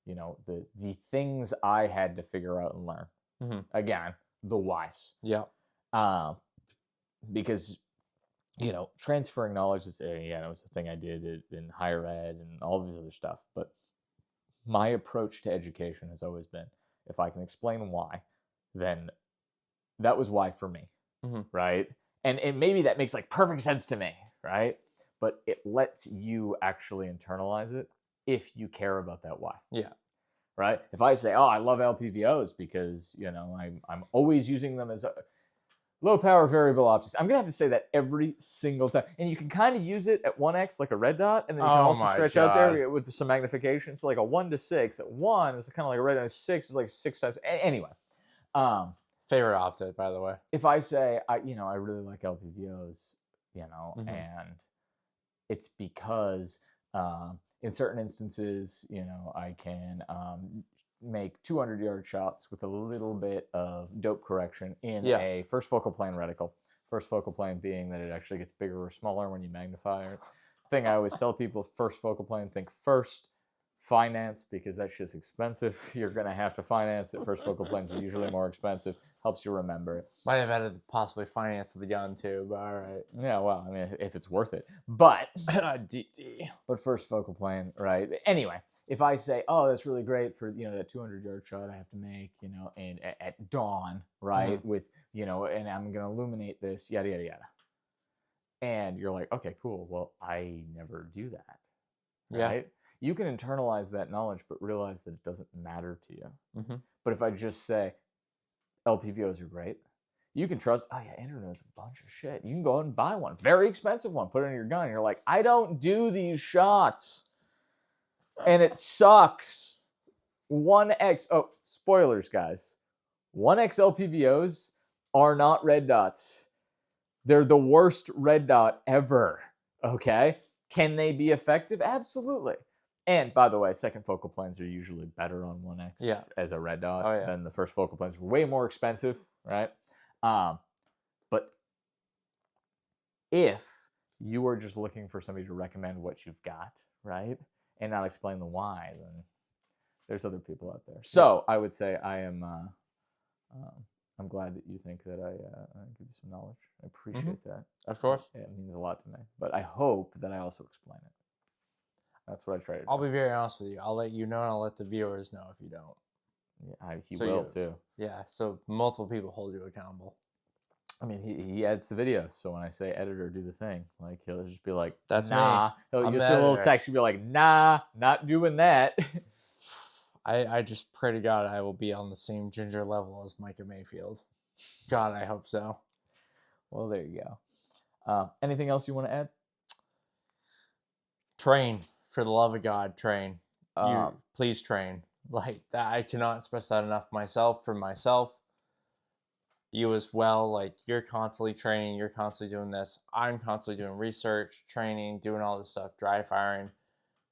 you know, the things I had to figure out and learn. Again, the whys. Yeah. Because, you know, transferring knowledge is, it was a thing I did in higher ed and all this other stuff, but my approach to education has always been, if I can explain why, then that was why for me, right? And maybe that makes like perfect sense to me, right? But it lets you actually internalize it if you care about that why. Yeah. Right? If I say, oh, I love LPVOs because, you know, I'm always using them as a low power variable optics. I'm going to have to say that every single time. And you can kind of use it at 1x like a red dot. And then you can also stretch out there with some magnification. So like a 1 to 6. At 1 is kind of like a red dot. 6 is like 6 times. Anyway. Favorite optic, by the way. If I say, I really like LPVOs, you know, and it's because in certain instances, you know, I can make 200-yard shots with a little bit of dope correction in a first focal plane reticle. First focal plane being that it actually gets bigger or smaller when you magnify it. Thing I always tell people, first focal plane, think first finance, because that shit's expensive. You're going to have to finance it. First focal planes are usually more expensive. Helps you remember it. Might have added possibly finance the gun too, but all right. Yeah, well, I mean, if it's worth it. But but first focal plane, right? Anyway, if I say, oh, that's really great for, you know, that 200-yard shot I have to make, you know, and at dawn, right? With, you know, and I'm going to illuminate this, yada, yada, yada. And you're like, okay, cool. Well, I never do that. Right? You can internalize that knowledge, but realize that it doesn't matter to you. But if I just say, LPVOs are great, you can trust, oh yeah, Andrew knows a bunch of shit. You can go out and buy one, very expensive one, put it in your gun. And you're like, I don't do these shots. And it sucks. 1x, oh, spoilers, guys. 1x LPVOs are not red dots. They're the worst red dot ever, okay? Can they be effective? Absolutely. And by the way, second focal planes are usually better on 1x as a red dot than the first focal planes. Way more expensive, right? But if you are just looking for somebody to recommend what you've got, right, and not explain the why, then there's other people out there. So I would say I'm glad that you think that I give you some knowledge. I appreciate that. Of course. It means a lot to me. But I hope that I also explain it. That's what I try to do. I'll be very honest with you. I'll let you know, and I'll let the viewers know if you don't. Yeah, he will too. Yeah, so multiple people hold you accountable. I mean, he edits the videos, so when I say editor, do the thing, like he'll just be like, "That's nah." me. You'll see a little text. You'll be like, "Nah, not doing that." I just pray to God I will be on the same ginger level as Micah Mayfield. God, I hope so. Well, there you go. Anything else you want to add? Train. for the love of God, train. Um, Please train. Like that, I cannot express that enough myself. For myself, you as well. Like you're constantly training. You're constantly doing this. I'm constantly doing research, training, doing all this stuff, dry firing.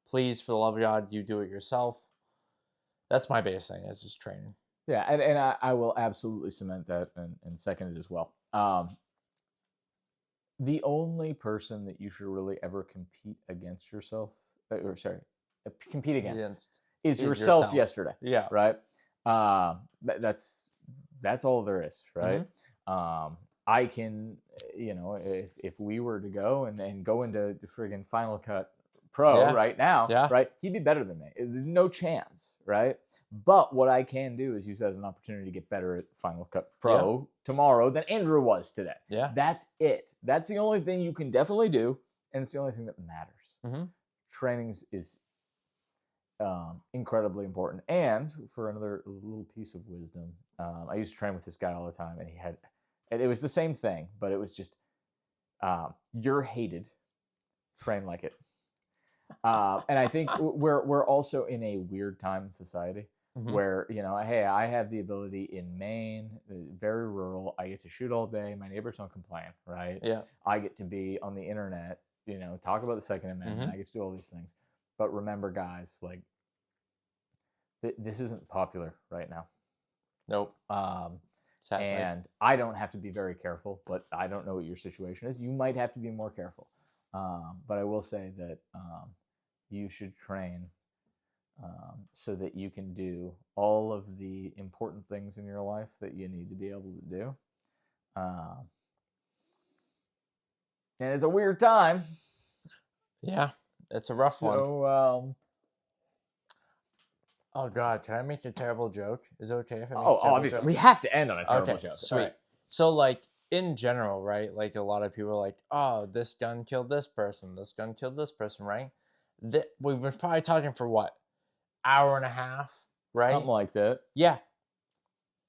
Please, for the love of God, you do it yourself. That's my biggest thing. Is just training. Yeah, and I will absolutely cement that and second it as well. The only person that you should really ever compete against yourself, compete against is yourself yesterday. Yeah. Right. That's all there is. Right. I can, if we were to go and go into the friggin' Final Cut Pro right now, right, he'd be better than me. There's no chance, right? But what I can do is use that as an opportunity to get better at Final Cut Pro tomorrow than Andrew was today. Yeah. That's it. That's the only thing you can definitely do, and it's the only thing that matters. Training is incredibly important. And for another little piece of wisdom, I used to train with this guy all the time, and it was the same thing, but it was just, you're hated, train like it. And I think we're also in a weird time in society where, hey, I have the ability in Maine, very rural. I get to shoot all day. My neighbors don't complain, right? Yeah. I get to be on the internet, talk about the Second Amendment. I get to do all these things. But remember, guys, like, this isn't popular right now. Nope. And I don't have to be very careful, but I don't know what your situation is. You might have to be more careful. But I will say that you should train so that you can do all of the important things in your life that you need to be able to do. And it's a weird time. Yeah, it's a rough one. So, oh God, can I make a terrible joke? Is it okay if I make a oh, terrible obviously, joke? we have to end on a terrible joke. Sweet. Right. So, like, in general, right? Like, a lot of people are like, oh, this gun killed this person. This gun killed this person, right? We've been probably talking for what? Hour and a half, right? Something like that. Yeah.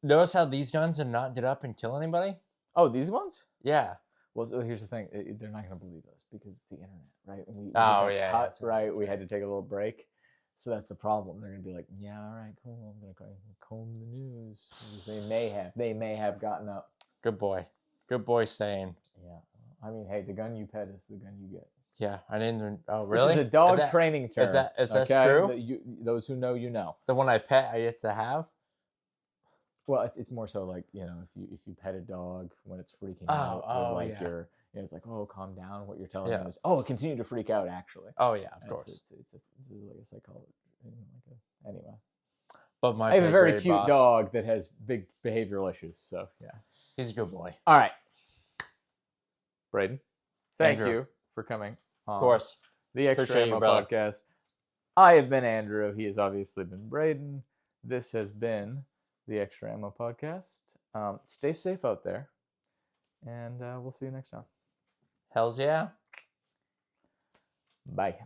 Notice how these guns did not get up and kill anybody? Oh, these ones? Yeah. Well, so here's the thing. They're not going to believe us because it's the internet, right? And we cut, right? We had to take a little break. So that's the problem. They're going to be like, yeah, all right, cool. I'm going to comb the news. They may have gotten up. Good boy. Good boy staying. Yeah. I mean, hey, the gun you pet is the gun you get. Yeah, I didn't. Oh, really? Which is a dog training term. Is that true? Those who know, you know. The one I pet, I get to have. Well, it's more so like, if you pet a dog when it's freaking out, or like it's like, oh, calm down. What you're telling them is, oh, continue to freak out. Actually. Oh yeah, of course. It's like a psychology. Anyway. But I have a very cute dog that has big behavioral issues. So yeah, he's a good boy. All right, Brayden, thank Andrew. you for coming. Of course. The ExtraAmo podcast. I have been Andrew. He has obviously been Brayden. This has been the ExtraAmo podcast. Stay safe out there, and we'll see you next time. Hells yeah. Bye.